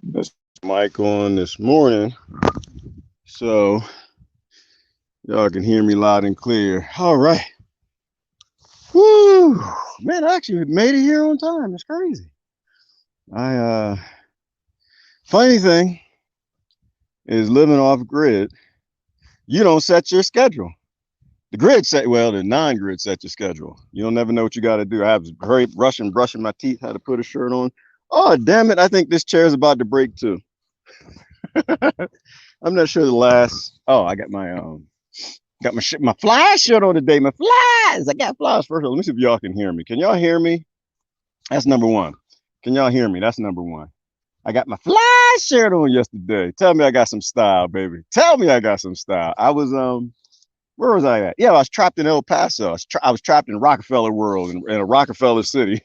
That's mic on this morning, so y'all can hear me loud and clear. All right. Woo! Man, I actually made it here on time. It's crazy. I Funny thing is living off grid, you don't set your schedule. The grid set, well, the non-grid set your schedule. You don't never know what you got to do. I was hurry brushing my teeth, had to put a shirt on. Oh, damn it. I think this chair is about to break too. I'm not sure the last. Oh, I got my fly shirt on today. My flies. I got flies. First of all, let me see if y'all can hear me. Can y'all hear me? That's number one. Can y'all hear me? That's number one. I got my fly shirt on yesterday. Tell me I got some style, baby. Tell me I got some style. I was where was I at? Yeah, I was trapped in El Paso. I was trapped in Rockefeller World in a Rockefeller City.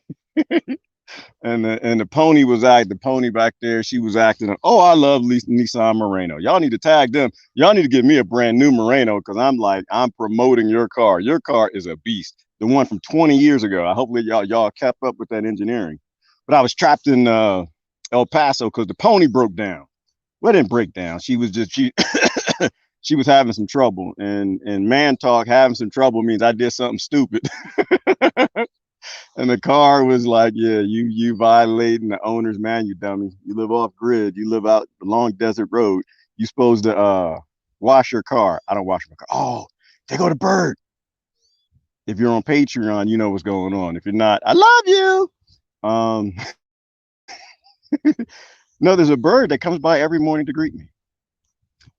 And the pony was the pony back there. She was acting. Oh, I love Nissan Moreno. Y'all need to tag them. Y'all need to give me a brand new Moreno because I'm promoting your car. Your car is a beast. The one from 20 years ago. I hopefully y'all kept up with that engineering. But I was trapped in El Paso because the pony broke down. Well, it didn't break down. She was just she was having some trouble. And man talk, having some trouble means I did something stupid. And the car was like, yeah, you violating the owner's man, you dummy. You live off grid. You live out the long desert road. You supposed to wash your car. I don't wash my car. Oh, they go to Bird. If you're on Patreon, you know what's going on. If you're not, I love you. No, there's a bird that comes by every morning to greet me.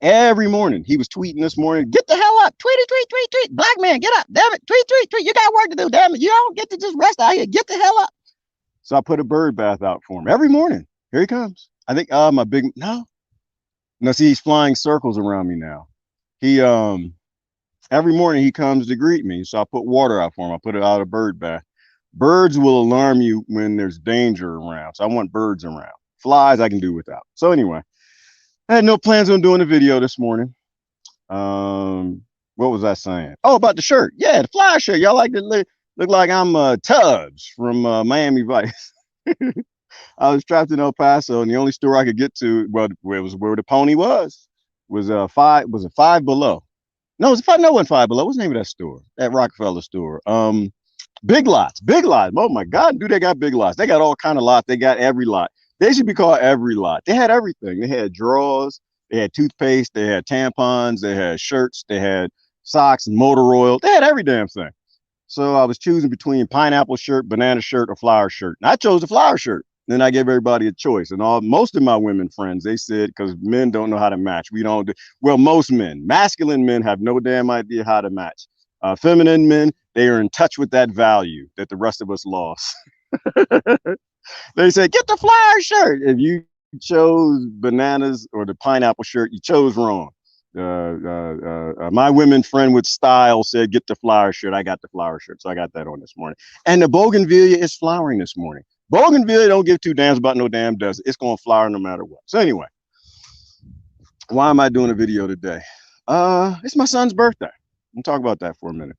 Every morning. He was tweeting this morning, get the hell up. Tweet, tweet, tweet, tweet. Black man, get up. Damn it. Tweet, tweet, tweet. You got work to do. Damn it. You don't get to just rest out here. Get the hell up. So I put a bird bath out for him every morning. Here he comes. I think my big no, see, he's flying circles around me now. He every morning he comes to greet me. So I put water out for him. I put it out a bird bath. Birds will alarm you when there's danger around. So I want birds around. Flies I can do without. So anyway, I had no plans on doing a video this morning. What was I saying? Oh, about the shirt. Yeah, the fly shirt. Y'all like to look like I'm Tubbs from Miami Vice. I was trapped in El Paso, and the only store I could get to, well, where the pony was five. Was it Five Below? No, it was five. No, it wasn't Five Below. What's the name of that store? That Rockefeller store. Big Lots. Big Lots. Oh my God, dude, they got Big Lots. They got all kind of lots. They got every lot. They should be called Every Lot. They had everything. They had drawers. They had toothpaste. They had tampons. They had shirts. They had socks and motor oil. They had every damn thing. So I was choosing between pineapple shirt, banana shirt, or flower shirt. And I chose the flower shirt. Then I gave everybody a choice. And most of my women friends, they said, because men don't know how to match. We don't do, well, most men, masculine men have no damn idea how to match. Feminine men, they are in touch with that value that the rest of us lost. They say, get the flower shirt. If you chose bananas or the pineapple shirt, you chose wrong. My women friend with style said, get the flower shirt. I got the flower shirt. So I got that on this morning. And the bougainvillea is flowering this morning. Bougainvillea don't give two damns about no damn desert. It's going to flower no matter what. So anyway, why am I doing a video today? It's my son's birthday. We'll talk about that for a minute.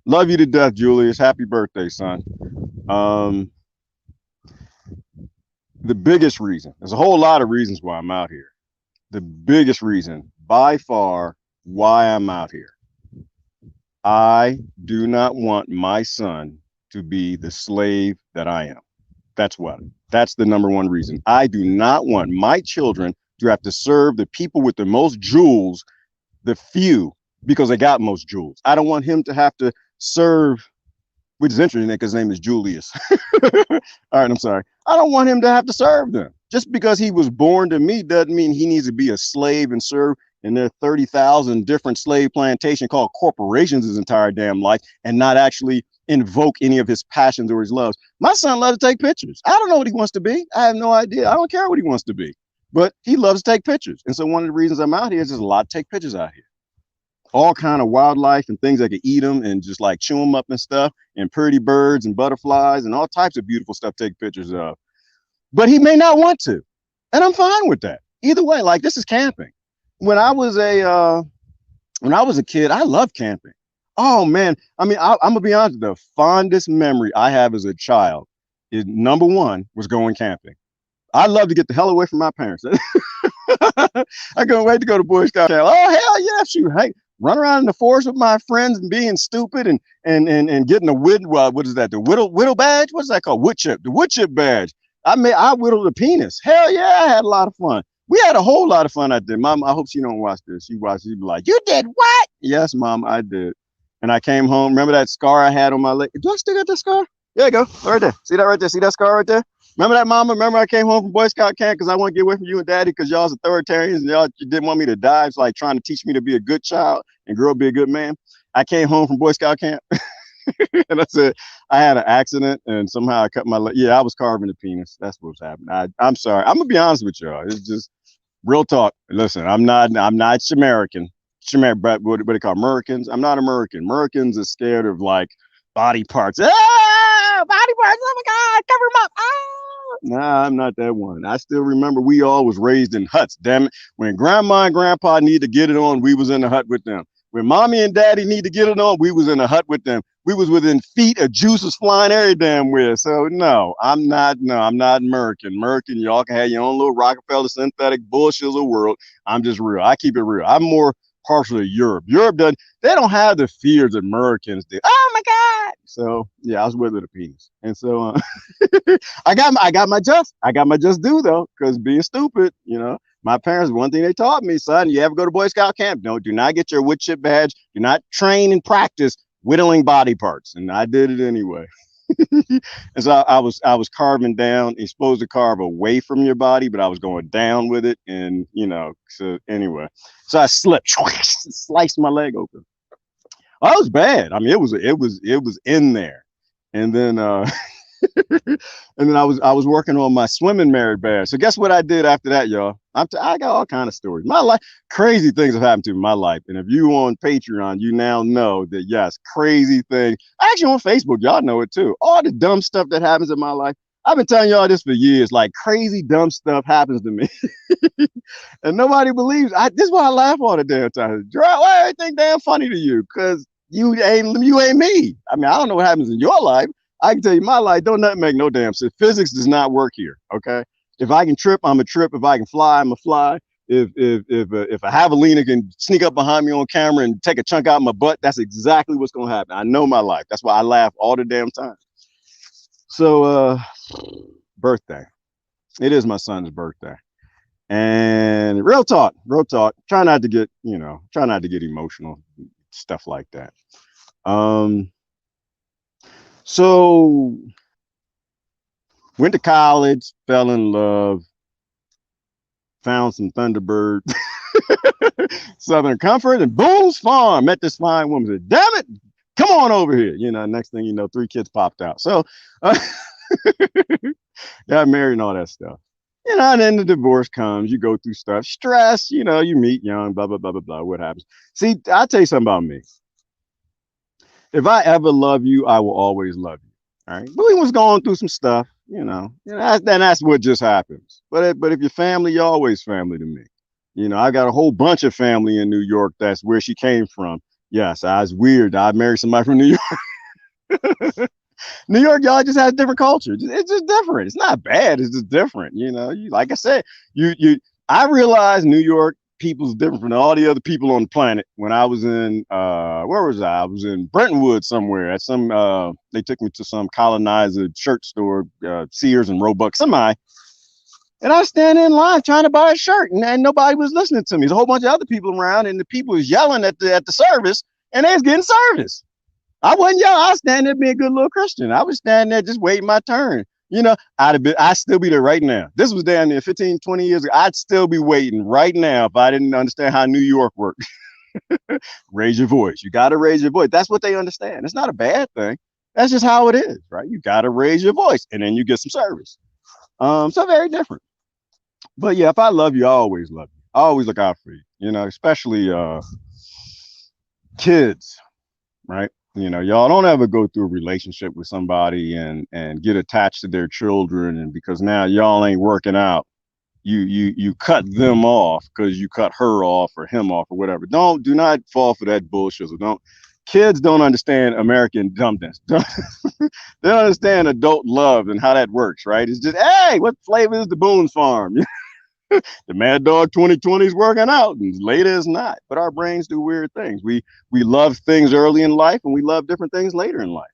Love you to death, Julius. Happy birthday, son. The biggest reason, there's a whole lot of reasons why I'm out here. The biggest reason by far why I'm out here. I do not want my son to be the slave that I am. That's the number one reason. I do not want my children to have to serve the people with the most jewels, the few, because they got most jewels. I don't want him to have to serve, which is interesting because his name is Julius. All right, I'm sorry. I don't want him to have to serve them. Just because he was born to me doesn't mean he needs to be a slave and serve in their 30,000 different slave plantation called corporations his entire damn life and not actually invoke any of his passions or his loves. My son loves to take pictures. I don't know what he wants to be. I have no idea. I don't care what he wants to be, but he loves to take pictures. And so one of the reasons I'm out here is there's a lot to take pictures out here. All kind of wildlife and things that could eat them and just like chew them up and stuff, and pretty birds and butterflies and all types of beautiful stuff to take pictures of. But he may not want to, and I'm fine with that. Either way, like this is camping. When I was a kid, I loved camping. Oh man, I mean, I'm gonna be honest. The fondest memory I have as a child is number one was going camping. I'd love to get the hell away from my parents. I couldn't wait to go to Boy Scout camp. Oh hell yeah, shoot, hey, run around in the forest with my friends and being stupid and getting a what is that? The whittle badge? What's that called? Wood chip. The wood chip badge. I whittled a penis. Hell yeah, I had a lot of fun. We had a whole lot of fun out there. Mom, I hope she don't watch this. She watched, she'd be like, "You did what?" Yes, Mom, I did. And I came home. Remember that scar I had on my leg? Do I still got that scar? There you go. Right there. See that right there? See that scar right there? Remember that, Mama? Remember I came home from Boy Scout camp because I want to get away from you and Daddy because y'all's authoritarians and y'all you didn't want me to die. It's like trying to teach me to be a good child and grow up be a good man. I came home from Boy Scout camp and I said I had an accident and somehow I cut my leg. Yeah, I was carving a penis. That's what's happening. I'm sorry. I'm gonna be honest with y'all. It's just real talk. Listen, I'm not American. But what do they call Americans? I'm not American. Americans are scared of like body parts. Ah, body parts. Oh my God, cover them up. Ah. Nah, I'm not that one. I still remember we all was raised in huts. Damn it. When grandma and grandpa need to get it on, we was in the hut with them. When mommy and daddy need to get it on, we was in the hut with them. We was within feet of juices flying every damn where. So no, I'm not. No, I'm not American. American, y'all can have your own little Rockefeller synthetic bullshit world. I'm just real. I keep it real. I'm more partial to Europe. Europe doesn't. They don't have the fears that Americans do. Oh my God! So yeah, I was with the penis, and so I got my just due though, because being stupid, you know. My parents, one thing they taught me, son, you ever go to Boy Scout camp? No, do not get your wood chip badge. Do not train and practice whittling body parts. And I did it anyway. And so I was carving down. You're supposed to carve away from your body, but I was going down with it. And you know, so anyway. So I slipped, sliced my leg open. Oh, it was bad. I mean, it was in there. And then and then I was working on my swimming merit badge. So guess what I did after that, y'all? I got all kind of stories. My life, crazy things have happened to me in my life. And if you on Patreon, you now know that yes, crazy things. Actually on Facebook, y'all know it too. All the dumb stuff that happens in my life. I've been telling y'all this for years. Like crazy dumb stuff happens to me, and nobody believes. This is why I laugh all the damn time. Why everything damn funny to you? Because you ain't me. I mean, I don't know what happens in your life. I can tell you my life don't nothing make no damn sense. Physics does not work here. Okay. If I can trip, I'm a trip. If I can fly, I'm a fly. If a javelina can sneak up behind me on camera and take a chunk out of my butt, that's exactly what's gonna happen. I know my life. That's why I laugh all the damn time. So birthday. It is my son's birthday. And real talk. Try not to get, try not to get emotional, stuff like that. So went to college, fell in love, found some Thunderbird, Southern Comfort, and Boone's Farm. Met this fine woman. Said, "Damn it, come on over here." Next thing you know, 3 kids popped out. So got married and all that stuff. And then the divorce comes. You go through stuff, stress. You meet young, blah blah blah blah blah. What happens? See, I'll tell you something about me. If I ever love you, I will always love you. All right. But we was going through some stuff, that's what just happens. But if you're family, you're always family to me. I got a whole bunch of family in New York. That's where she came from. Yes, I was weird. I married somebody from New York. New York, y'all just has different culture. It's just different. It's not bad. It's just different. Like I said, I realized New York people's different from all the other people on the planet. When I was in where was I? I was in Brentwood somewhere at some they took me to some colonizer shirt store, Sears and Roebuck, somebody. And I was standing in line trying to buy a shirt, and nobody was listening to me. There's a whole bunch of other people around, and the people was yelling at the service, and they was getting service. I wasn't yelling. I was standing there being a good little Christian. I was standing there just waiting my turn. I'd still be there right now. This was down there 15, 20 years ago. I'd still be waiting right now if I didn't understand how New York worked. Raise your voice. You got to raise your voice. That's what they understand. It's not a bad thing. That's just how it is, right? You got to raise your voice, and then you get some service. So very different. But yeah, if I love you, I always love you. I always look out for you, especially kids, right? Y'all don't ever go through a relationship with somebody and get attached to their children, and because now y'all ain't working out, you cut them off because you cut her off or him off or whatever. Do not fall for that bullshit. So Kids don't understand American dumbness. They don't understand adult love and how that works, right? It's just, hey, what flavor is the Boone's Farm? The Mad Dog 2020 is working out, and later is not. But our brains do weird things. We love things early in life, and we love different things later in life.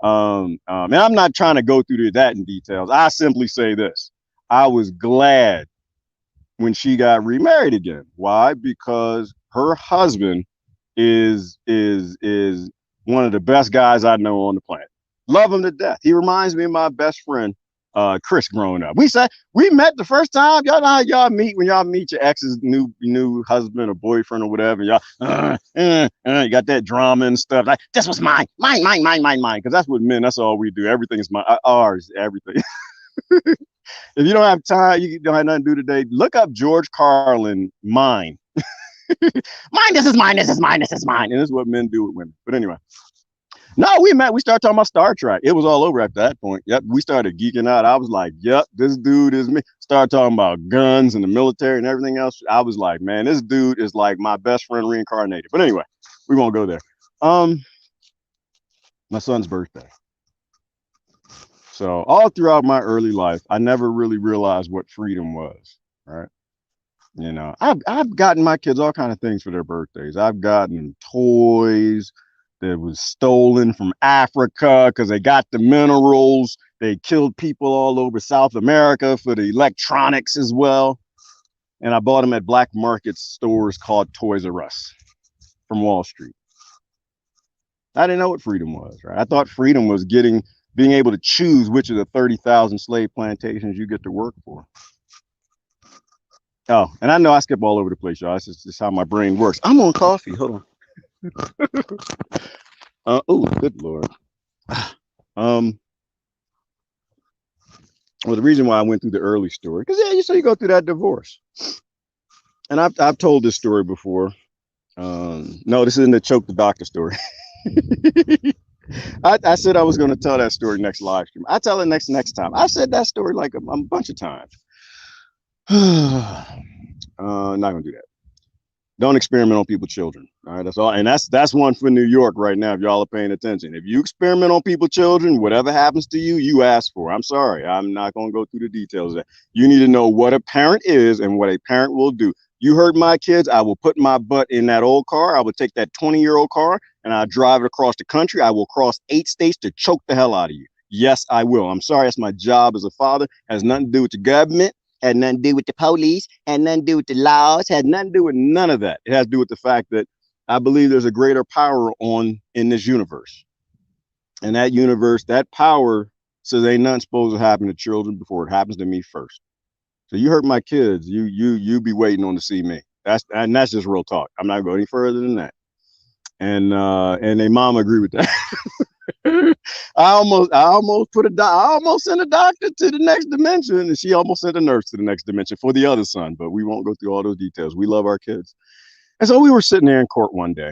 And I'm not trying to go through that in details. I simply say this: I was glad when she got remarried again. Why? Because her husband is one of the best guys I know on the planet. Love him to death. He reminds me of my best friend, Chris, growing up. We met the first time. Y'all know how y'all meet when y'all meet your ex's new husband or boyfriend or whatever. Y'all you got that drama and stuff. Like, this was mine. Because that's what men, that's all we do. Everything is mine. Ours, everything. If you don't have time, you don't have nothing to do today, look up George Carlin, Mine. Mine, this is mine, this is mine, this is mine. And this is what men do with women. But anyway, no, we started talking about Star Trek. It was all over at that point. Yep, we started geeking out. I was like, yep, this dude is me. Started talking about guns and the military and everything else. I was like, man, this dude is like my best friend reincarnated. But anyway, we won't go there. My son's birthday. So all throughout my early life, I never really realized what freedom was, right? You know, I've gotten my kids all kind of things for their birthdays. I've gotten toys that was stolen from Africa because they got the minerals. They killed people all over South America for the electronics as well. And I bought them at black market stores called Toys R Us from Wall Street. I didn't know what freedom was, right? I thought freedom was being able to choose which of the 30,000 slave plantations you get to work for. Oh, and I know I skip all over the place, y'all. It's just how my brain works. I'm on coffee. Hold on. Oh, good Lord. Well, the reason why I went through the early story, because yeah, you go through that divorce. And I've told this story before. No, this isn't the choke the doctor story. I said I was going to tell that story next live stream. I tell it next time. I said that story like a bunch of times. Not gonna do that. Don't experiment on people's children. All right, that's all. And that's one for New York right now. If y'all are paying attention, if you experiment on people's children, whatever happens to you, you ask for. I'm sorry, I'm not gonna go through the details of that. You need to know what a parent is and what a parent will do. You hurt my kids, I will put my butt in that old car. I will take that 20-year-old car and I'll drive it across the country. I will cross 8 states to choke the hell out of you. Yes, I will. I'm sorry, that's my job as a father. Has nothing to do with the government. Had nothing to do with the police, had nothing to do with the laws, had nothing to do with none of that. It has to do with the fact that I believe there's a greater power in this universe. And that universe, that power says ain't nothing supposed to happen to children before it happens to me first. So you hurt my kids, you be waiting on to see me. That's just real talk. I'm not going any further than that. And their mom agree with that. I almost sent a doctor to the next dimension, and she almost sent a nurse to the next dimension for the other son, but we won't go through all those details. We love our kids. And so we were sitting there in court one day,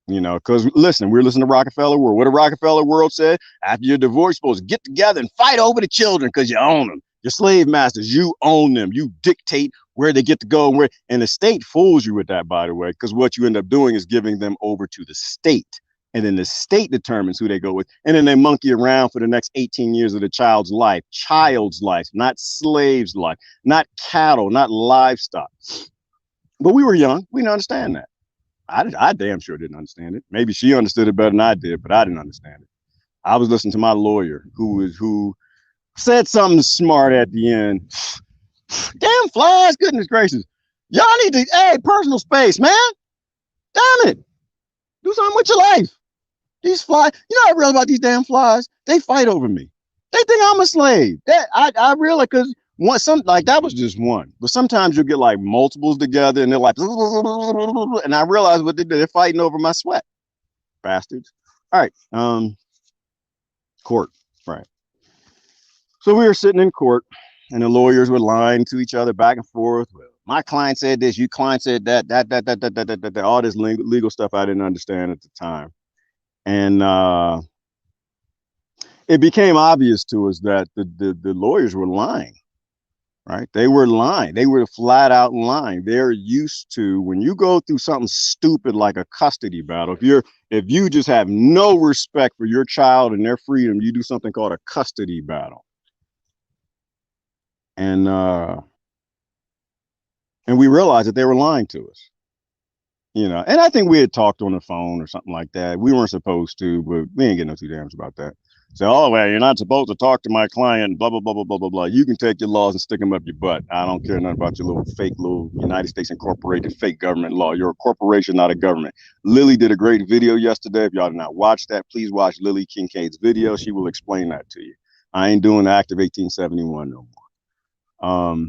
you know, because listen, we were listening to Rockefeller World. What did Rockefeller World say? After you're divorced, you're supposed to get together and fight over the children because you own them. Your slave masters, you own them. You dictate where they get to go and where. And the state fools you with that, by the way, because what you end up doing is giving them over to the state. And then the state determines who they go with. And then they monkey around for the next 18 years of the child's life, not slave's life, not cattle, not livestock. But we were young. We didn't understand that. I damn sure didn't understand it. Maybe she understood it better than I did, but I didn't understand it. I was listening to my lawyer who said something smart at the end. Damn flies, goodness gracious. Y'all need to, hey, personal space, man. Damn it. Do something with your life. These flies, you know, I realize about these damn flies. They fight over me. They think I'm a slave. That I realize because that was just one. But sometimes you'll get like multiples together and they're like, and I realize what they do. They're fighting over my sweat. Bastards. All right. Court. Right. So we were sitting in court and the lawyers were lying to each other back and forth. Well, my client said this, you client said that, all this legal stuff I didn't understand at the time. And it became obvious to us that the lawyers were lying, right? They were lying. They were flat out lying. They're used to, when you go through something stupid like a custody battle, if you just have no respect for your child and their freedom, you do something called a custody battle. And we realized that they were lying to us. And I think we had talked on the phone or something like that. We weren't supposed to, but we ain't getting no two dams about that. So, oh, well, you're not supposed to talk to my client, blah, blah, blah, blah, blah, blah, blah. You can take your laws and stick them up your butt. I don't care nothing about your little United States Incorporated fake government law. You're a corporation, not a government. Lily did a great video yesterday. If y'all did not watch that, please watch Lily Kincaid's video. She will explain that to you. I ain't doing the Act of 1871 no more.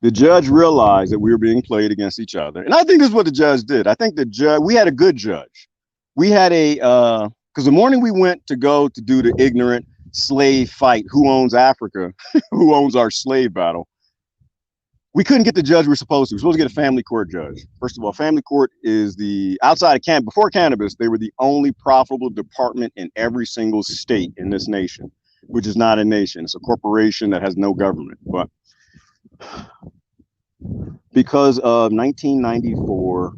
The judge realized that we were being played against each other. And I think this is what the judge did. I think we had a good judge. We had because the morning we went to go to do the ignorant slave fight, who owns Africa, who owns our slave battle, we couldn't get the judge we're supposed to. We're supposed to get a family court judge. First of all, family court is outside of before cannabis, they were the only profitable department in every single state in this nation, which is not a nation. It's a corporation that has no government. But because of 1994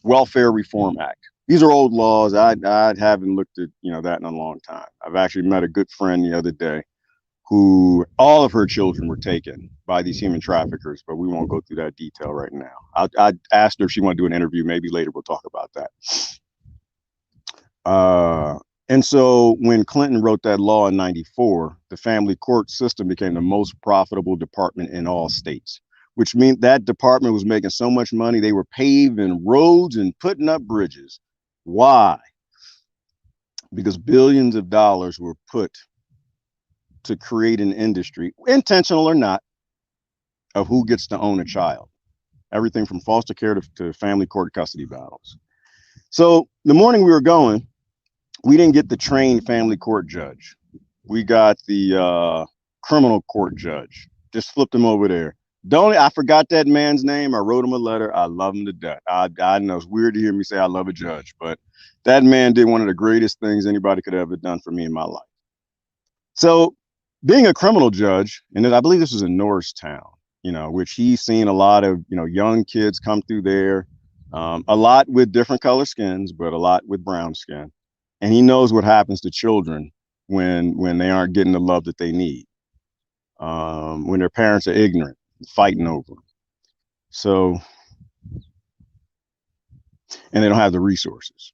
Welfare Reform Act. These are old laws. I haven't looked at that in a long time. I've actually met a good friend the other day who all of her children were taken by these human traffickers, but we won't go through that detail right now. I asked her if she wanted to do an interview. Maybe later we'll talk about that. And so when Clinton wrote that law in 94, the family court system became the most profitable department in all states, which means that department was making so much money, they were paving roads and putting up bridges. Why? Because billions of dollars were put to create an industry, intentional or not, of who gets to own a child. Everything from foster care to family court custody battles. So the morning we were going, we didn't get the trained family court judge. We got the criminal court judge. Just flipped him over there. I forgot that man's name. I wrote him a letter. I love him to death. I know it's weird to hear me say I love a judge, but that man did one of the greatest things anybody could have ever done for me in my life. So being a criminal judge, and I believe this was in Norristown, which he's seen a lot of, young kids come through there, a lot with different color skins, but a lot with brown skin. And he knows what happens to children when they aren't getting the love that they need, when their parents are ignorant, fighting over them. So, and they don't have the resources.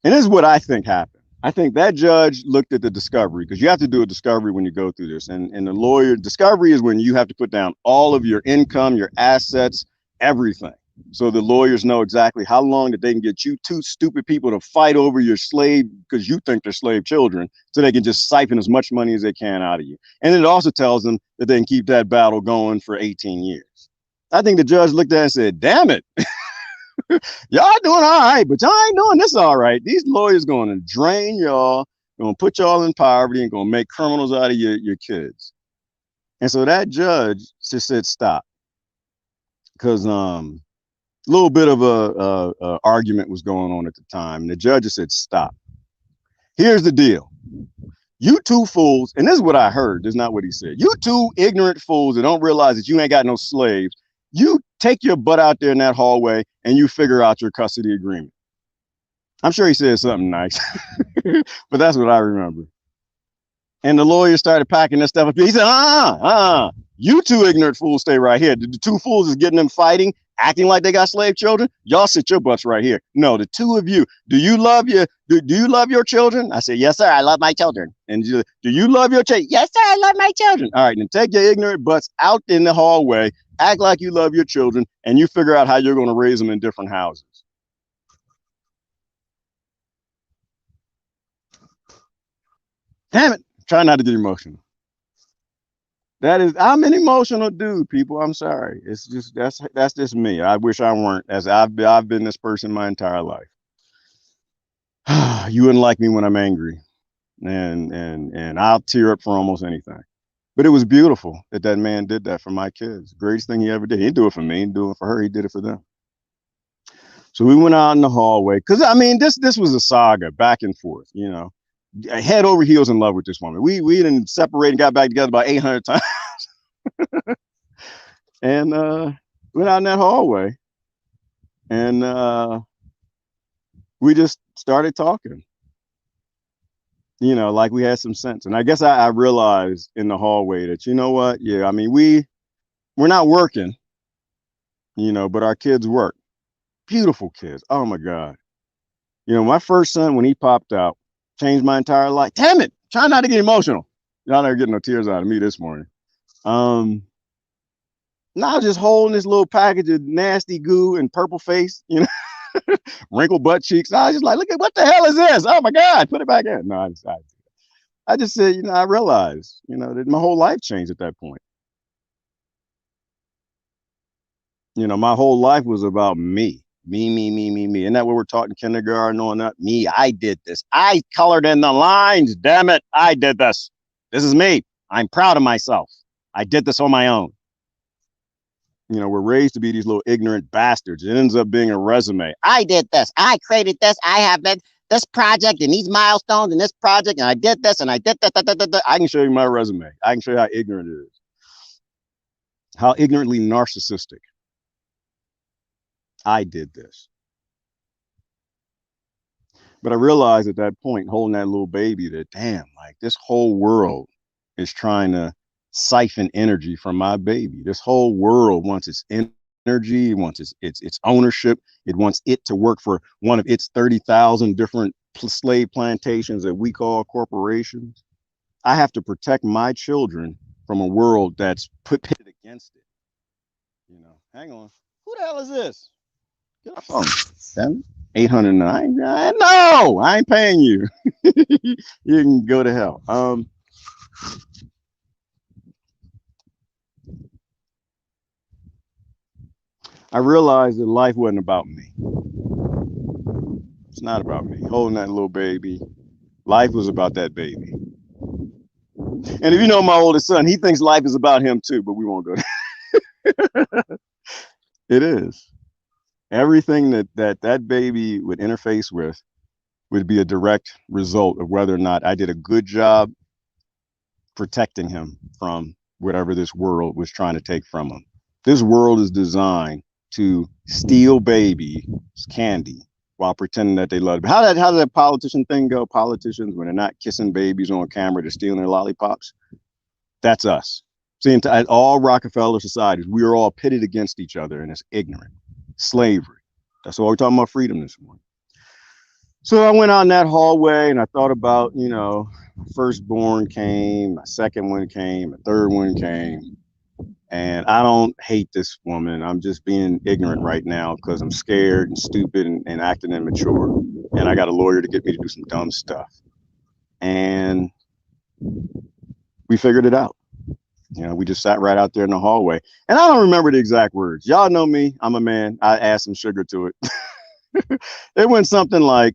And this is what I think happened. I think that judge looked at the discovery, because you have to do a discovery when you go through this. And the lawyer, discovery is when you have to put down all of your income, your assets, everything. So the lawyers know exactly how long that they can get you two stupid people to fight over your slave, because you think they're slave children, so they can just siphon as much money as they can out of you. And it also tells them that they can keep that battle going for 18 years. I think the judge looked at it and said, damn it, y'all doing all right, but y'all ain't doing this all right. These lawyers going to drain y'all, going to put y'all in poverty, and going to make criminals out of your kids. And so that judge just said, stop. Because a little bit of a argument was going on at the time. And the judge just said, stop. Here's the deal. You two fools, and this is what I heard, this is not what he said. You two ignorant fools that don't realize that you ain't got no slaves, you take your butt out there in that hallway and you figure out your custody agreement. I'm sure he said something nice, but that's what I remember. And the lawyer started packing that stuff up. He said, you two ignorant fools stay right here. The two fools is getting them fighting, acting like they got slave children. Y'all sit your butts right here. No, the two of you, do you love your children? I said, yes, sir, I love my children. And do you love your children? Yes, sir, I love my children. All right, then take your ignorant butts out in the hallway, act like you love your children, and you figure out how you're going to raise them in different houses. Damn it. Try not to get emotional. I'm an emotional dude, people. I'm sorry. It's just that's just me. I wish I weren't, as I've been this person my entire life. You wouldn't like me when I'm angry, and I'll tear up for almost anything. But it was beautiful that man did that for my kids. Greatest thing he ever did. He didn't do it for me, he didn't do it for her. He did it for them. So we went out in the hallway, because I mean, this was a saga back and forth, head over heels in love with this woman. We didn't separate and got back together about 800 times. And went out in that hallway, and we just started talking. Like we had some sense. And I guess I realized in the hallway that, you know what? Yeah, I mean, we're not working, but our kids work. Beautiful kids. Oh my God. My first son, when he popped out, changed my entire life. Damn it. Try not to get emotional. Y'all never getting no tears out of me this morning. Now just holding this little package of nasty goo and purple face, wrinkled butt cheeks. I was just like, look at what the hell is this? Oh my God, put it back in. No, I just said, I realized, that my whole life changed at that point. My whole life was about me. Me. Isn't that what we're taught in kindergarten on that? Me, I did this. I colored in the lines. Damn it. I did this. This is me. I'm proud of myself. I did this on my own. We're raised to be these little ignorant bastards. It ends up being a resume. I did this. I created this. I have this project and these milestones and this project, and I did this and I did that. I can show you my resume. I can show you how ignorant it is. How ignorantly narcissistic. I did this. But I realized at that point, holding that little baby, that damn, like this whole world is trying to siphon energy from my baby. This whole world wants its energy, it wants its ownership. It wants it to work for one of its 30,000 different slave plantations that we call corporations. I have to protect my children from a world that's pitted against it. Hang on. Who the hell is this? Get off phone. 809. No, I ain't paying you. You can go to hell. I realized that life wasn't about me. It's not about me. Holding that little baby. Life was about that baby. And if you know my oldest son, he thinks life is about him too, but we won't go there. It is. Everything that baby would interface with would be a direct result of whether or not I did a good job protecting him from whatever this world was trying to take from him. This world is designed to steal babies' candy while pretending that they love it. How did that politician thing go? Politicians, when they're not kissing babies on camera, they're stealing their lollipops. That's us. See, in all Rockefeller societies, we are all pitted against each other, and it's ignorant. Slavery. That's why we're talking about freedom this morning. So I went out in that hallway and I thought about, my firstborn came, my second one came, my third one came. And I don't hate this woman. I'm just being ignorant right now because I'm scared and stupid and acting immature. And I got a lawyer to get me to do some dumb stuff. And we figured it out. We just sat right out there in the hallway. And I don't remember the exact words. Y'all know me. I'm a man. I add some sugar to it. It went something like,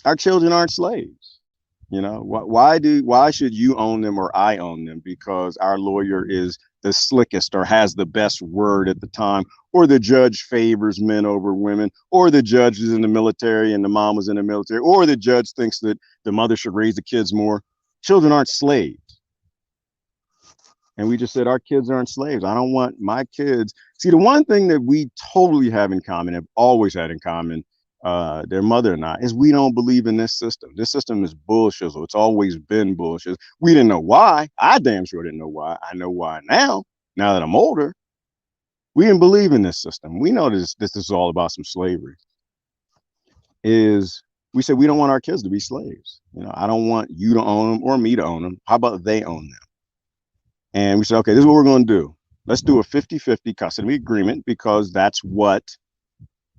our children aren't slaves. Why should you own them or I own them? Because our lawyer is the slickest or has the best word at the time, or the judge favors men over women, or the judge is in the military and the mom was in the military, or the judge thinks that the mother should raise the kids more. Children aren't slaves. And we just said, our kids aren't slaves. I don't want my kids. See, the one thing that we totally have in common, have always had in common, their mother and I, is we don't believe in this system. This system is bullshit. It's always been bullshit. We didn't know why. I damn sure didn't know why. I know why now that I'm older. We didn't believe in this system. We know this is all about some slavery. We said, we don't want our kids to be slaves. I don't want you to own them or me to own them. How about they own them? And we said, okay, this is what we're going to do. Let's do a 50-50 custody agreement, because that's what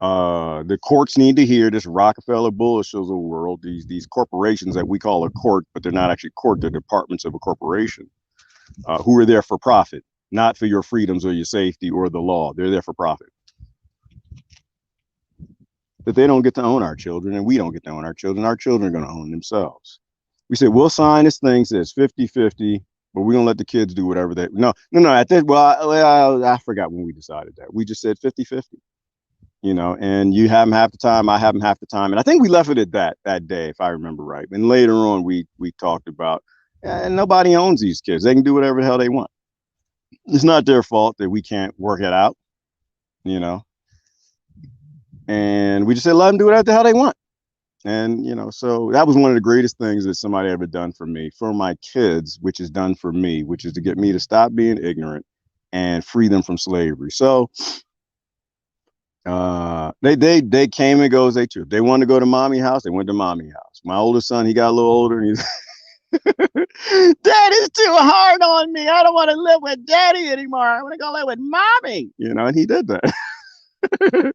the courts need to hear. This Rockefeller bullshit world, these corporations that we call a court, but they're not actually court, they're departments of a corporation, who are there for profit, not for your freedoms or your safety or the law. They're there for profit. That they don't get to own our children, and we don't get to own our children. Our children are going to own themselves. We said, we'll sign this thing, says 50-50. But we're going to let the kids do whatever they... No. I think, I forgot when we decided that. We just said 50-50. and you have them half the time, I have them half the time. And I think we left it at that day, if I remember right. And later on, we talked about, and nobody owns these kids. They can do whatever the hell they want. It's not their fault that we can't work it out, you know. And we just said, let them do whatever the hell they want. And, so that was one of the greatest things that somebody ever done for me, for my kids, which is done for me, which is to get me to stop being ignorant and free them from slavery. So they came and goes, they too. They wanted to go to mommy house, they went to mommy house. My oldest son, he got a little older, and he's Dad is too hard on me. I don't want to live with daddy anymore. I want to go live with mommy. And he did that.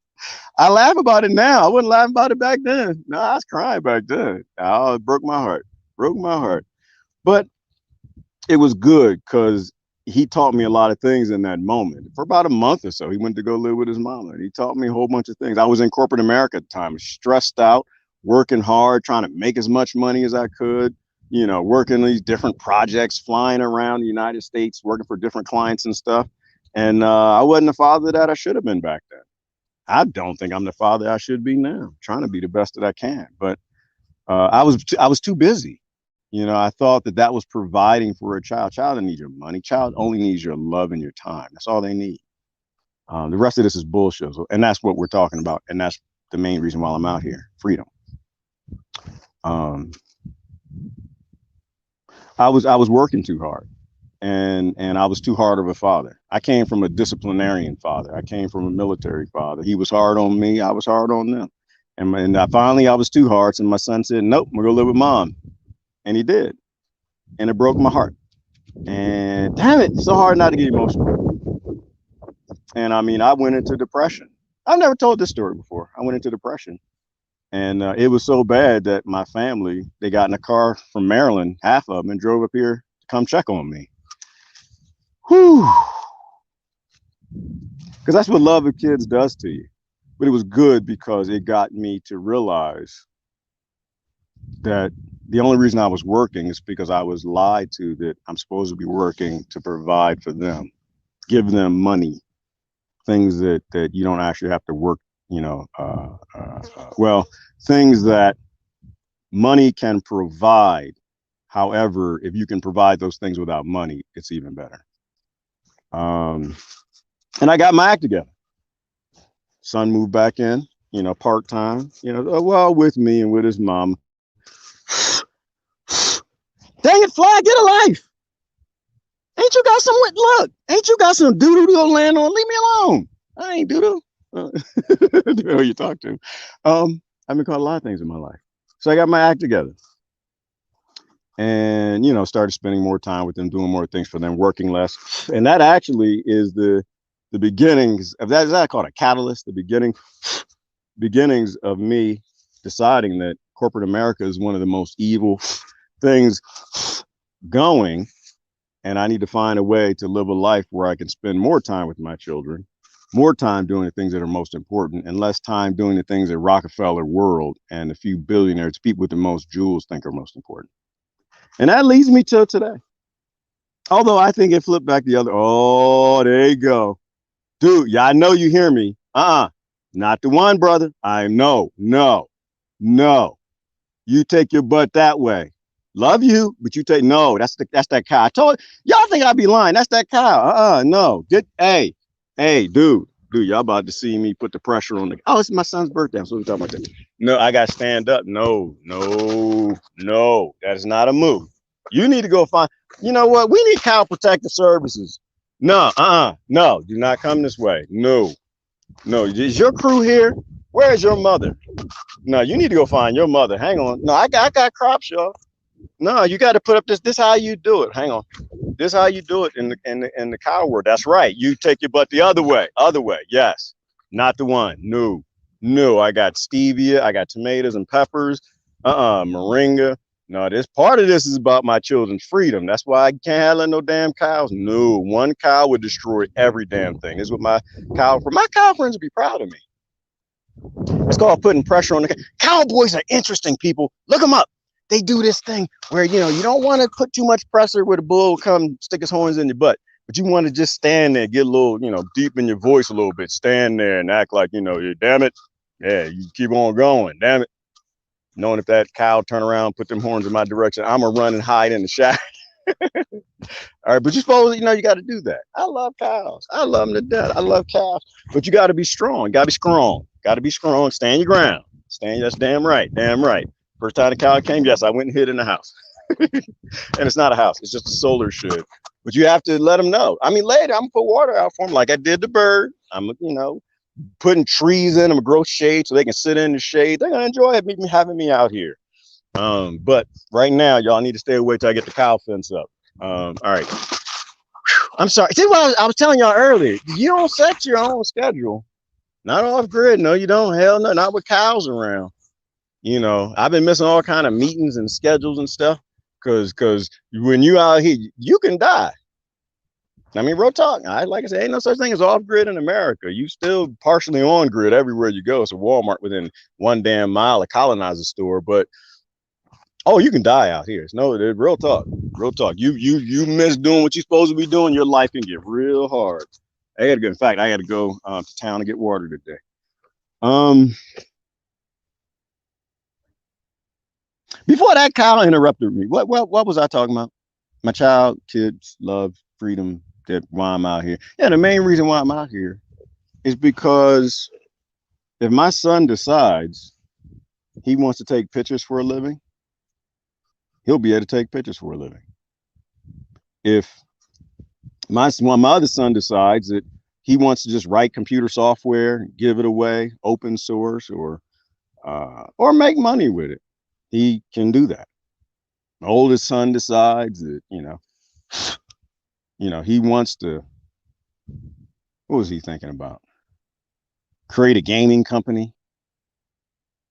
I laugh about it now. I wasn't laughing about it back then. No, I was crying back then. Oh, it broke my heart. Broke my heart. But it was good because he taught me a lot of things in that moment. For about a month or so, he went to go live with his mama. And he taught me a whole bunch of things. I was in corporate America at the time, stressed out, working hard, trying to make as much money as I could, working these different projects, flying around the United States, working for different clients and stuff. And I wasn't the father that I should have been back then. I don't think I'm the father I should be now. I'm trying to be the best that I can, but I was too busy. I thought that was providing for a child. Child doesn't need your money. Child only needs your love and your time. That's all they need. The rest of this is bullshit, and that's what we're talking about. And that's the main reason why I'm out here: freedom. I was working too hard. And I was too hard of a father. I came from a disciplinarian father. I came from a military father. He was hard on me. I was hard on them. And finally, I was too hard. And my son said, nope, I'm going to live with mom. And he did. And it broke my heart. And damn it, it's so hard not to get emotional. And I went into depression. I've never told this story before. I went into depression. And it was so bad that my family, they got in a car from Maryland, half of them, and drove up here to come check on me. Whew. Because that's what love of kids does to you. But it was good because it got me to realize that the only reason I was working is because I was lied to that I'm supposed to be working to provide for them, give them money, things that you don't actually have to work, things that money can provide. However, if you can provide those things without money, it's even better. And I got my act together. Son moved back in, part-time, with me and with his mom. Dang it, Fly, get a life. Ain't you got some, look, ain't you got some doo-doo to land on? Leave me alone. I ain't doo-doo. Who you talk to? I've been called a lot of things in my life. So I got my act together. And, started spending more time with them, doing more things for them, working less. And that actually is the beginnings of that. Is that called a catalyst? The beginnings of me deciding that corporate America is one of the most evil things going. And I need to find a way to live a life where I can spend more time with my children, more time doing the things that are most important, and less time doing the things that Rockefeller world and a few billionaires, people with the most jewels, think are most important. And that leads me till today. Although I think it flipped back the other. Oh, there you go. Dude, yeah, I know you hear me. Not the one, brother. I know. No. You take your butt that way. Love you, but you take, no, that's that cow. I told y'all think I'd be lying. That's that cow. No. Hey, dude, y'all about to see me put the pressure on oh, it's my son's birthday. I'm supposed to talk about that. No, I got to stand up. No, that is not a move. You need to go find, you know what? We need cow protective services. No, do not come this way. No, is your crew here? Where is your mother? No, you need to go find your mother. Hang on. No, I got crops, y'all. No, you got to put up this how you do it. Hang on. This how you do it in the cow world. That's right. You take your butt the other way. Yes. Not the one. No. I got stevia. I got tomatoes and peppers. Moringa. No, this part of this is about my children's freedom. That's why I can't handle no damn cows. No, one cow would destroy every damn thing. This is what my cow friends would be proud of me. It's called putting pressure on the cowboys are interesting people. Look them up. They do this thing where, you don't want to put too much pressure where the bull will come stick his horns in your butt. but you want to just stand there, get a little, deep in your voice a little bit, stand there and act like, damn it. Yeah, you keep on going, damn it. Knowing if that cow turn around, put them horns in my direction, I'm gonna run and hide in the shadow. All right, but you suppose you got to do that. I love cows. I love them to death. I love cows, but you got to be strong. Got to be strong. Got to be strong. Stand your ground. Stand. That's damn right. Damn right. First time the cow came, yes, I went and hid in the house, and it's not a house. It's just a solar shed. But you have to let them know. I mean, later I'm gonna put water out for them, like I did the bird. I'm, putting trees in them, grow shade so they can sit in the shade. They're gonna enjoy it, having me out here. But right now, y'all need to stay away till I get the cow fence up. All right. I'm sorry. See what I was telling y'all earlier. You don't set your own schedule. Not off grid. No, you don't. Hell no. Not with cows around. I've been missing all kind of meetings and schedules and stuff. Cause when you out here, you can die. I mean, real talk. Like I said, ain't no such thing as off grid in America. You still partially on grid everywhere you go. It's a Walmart within 1 damn mile, a colonizer store, but oh, you can die out here. It's real talk. Real talk. You miss doing what you're supposed to be doing, your life can get real hard. In fact, I had to go to town to get water today. Before that cow interrupted me, what was I talking about? My child, kids, love, freedom, that why I'm out here. Yeah, the main reason why I'm out here is because if my son decides he wants to take pictures for a living, he'll be able to take pictures for a living. If my other son decides that he wants to just write computer software, give it away, open source, or make money with it, he can do that. My oldest son decides that, he wants to, what was he thinking about? Create a gaming company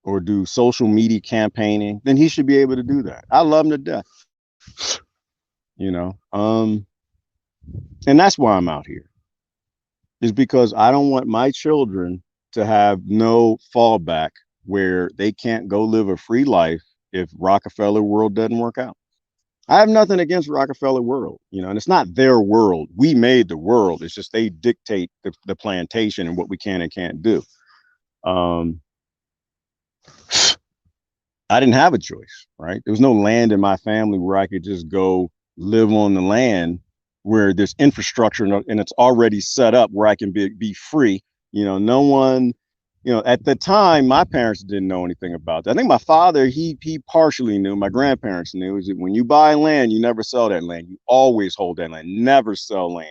or do social media campaigning, then he should be able to do that. I love him to death. And that's why I'm out here, is because I don't want my children to have no fallback where they can't go live a free life if Rockefeller world doesn't work out. I have nothing against Rockefeller world, and it's not their world. We made the world. It's just they dictate the plantation and what we can and can't do. I didn't have a choice, right? There was no land in my family where I could just go live on the land where there's infrastructure and it's already set up where I can be free. No one, at the time, my parents didn't know anything about that. I think my father, he partially knew. My grandparents knew, is that when you buy land, you never sell that land. You always hold that land, never sell land.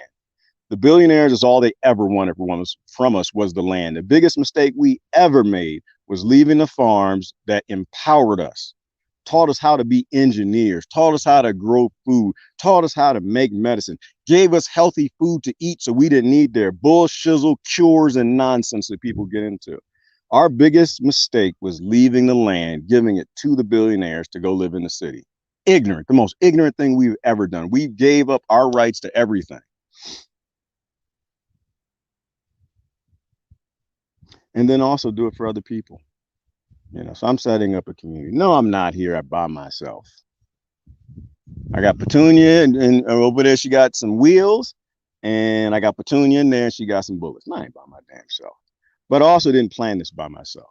The billionaires is all they ever wanted from us was the land. The biggest mistake we ever made was leaving the farms that empowered us, taught us how to be engineers, taught us how to grow food, taught us how to make medicine, gave us healthy food to eat so we didn't need their bullshizzle, cures, and nonsense that people get into. Our biggest mistake was leaving the land, giving it to the billionaires to go live in the city. Ignorant, the most ignorant thing we've ever done. We gave up our rights to everything. And then also do it for other people. So I'm setting up a community. No, I'm not here by myself. I got Petunia and over there, she got some wheels, and I got Petunia in there, and she got some bullets. No, I ain't by my damn self. But I also didn't plan this by myself.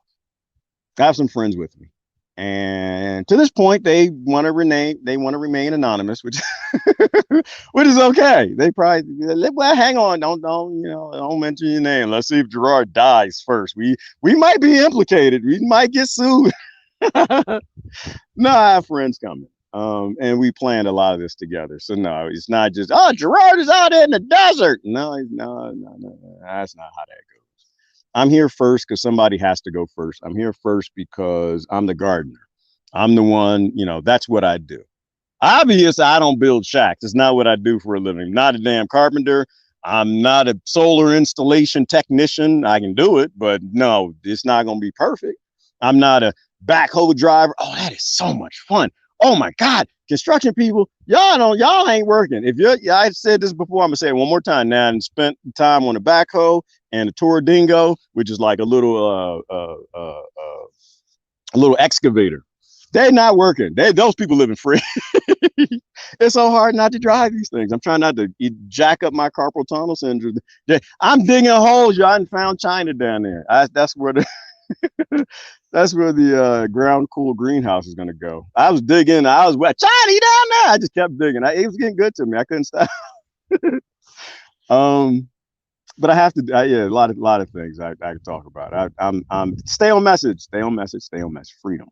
I have some friends with me. And to this point, they want to remain anonymous, which which is okay. They probably, well, hang on, don't mention your name. Let's see if Gerard dies first. We might be implicated. We might get sued. No, I have friends coming. And we planned a lot of this together. So no, it's not just, Gerard is out in the desert. No, that's not how that goes. I'm here first because somebody has to go first. I'm here first because I'm the gardener. I'm the one, that's what I do. Obviously, I don't build shacks. It's not what I do for a living. I'm not a damn carpenter. I'm not a solar installation technician. I can do it, but no, it's not going to be perfect. I'm not a backhoe driver. Oh, that is so much fun. Oh my God, construction people, y'all ain't working. I said this before, I'm gonna say it one more time now, and spent time on a backhoe and a Toro Dingo, which is like a little excavator. They're not working. Those people living free. It's so hard not to drive these things. I'm trying not to jack up my carpal tunnel syndrome. I'm digging holes. Y'all hadn't found China down there. That's where the that's where the ground cool greenhouse is going to go. I was digging. I was wet. China, you down there? I just kept digging. It was getting good to me. I couldn't stop. um, but I have to. Yeah, a lot of things I can talk about. I'm stay on message. Stay on message. Stay on message. Freedom.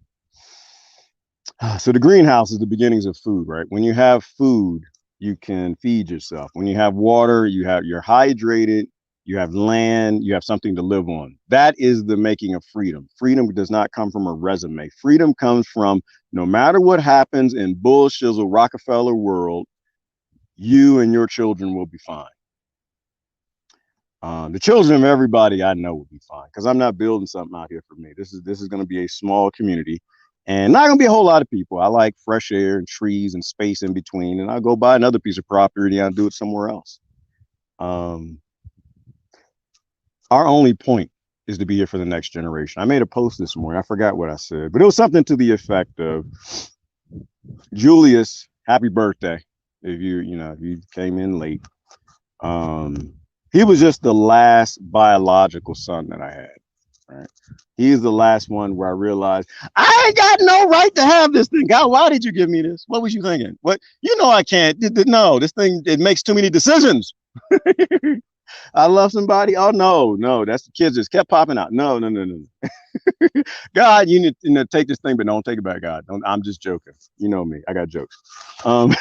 So the greenhouse is the beginnings of food, right? When you have food, you can feed yourself. When you have water, you're hydrated, you have land, you have something to live on. That is the making of freedom. Freedom does not come from a resume. Freedom comes from no matter what happens in bull shizzle Rockefeller world, you and your children will be fine. The children of everybody I know will be fine because I'm not building something out here for me. This is going to be a small community and not going to be a whole lot of people. I like fresh air and trees and space in between, and I'll go buy another piece of property and I'll do it somewhere else. Um, our only point is to be here for the next generation. I made a post this morning. I forgot what I said, but it was something to the effect of Julius, happy birthday. If you came in late. He was just the last biological son that I had. Right. He's the last one where I realized I ain't got no right to have this thing. God, why did you give me this? What was you thinking? What? I can't. No, this thing, it makes too many decisions. I love somebody. Oh no, that's the kids just kept popping out. No. God, you need to take this thing, but don't take it back. God, I'm just joking. You know me. I got jokes. Um,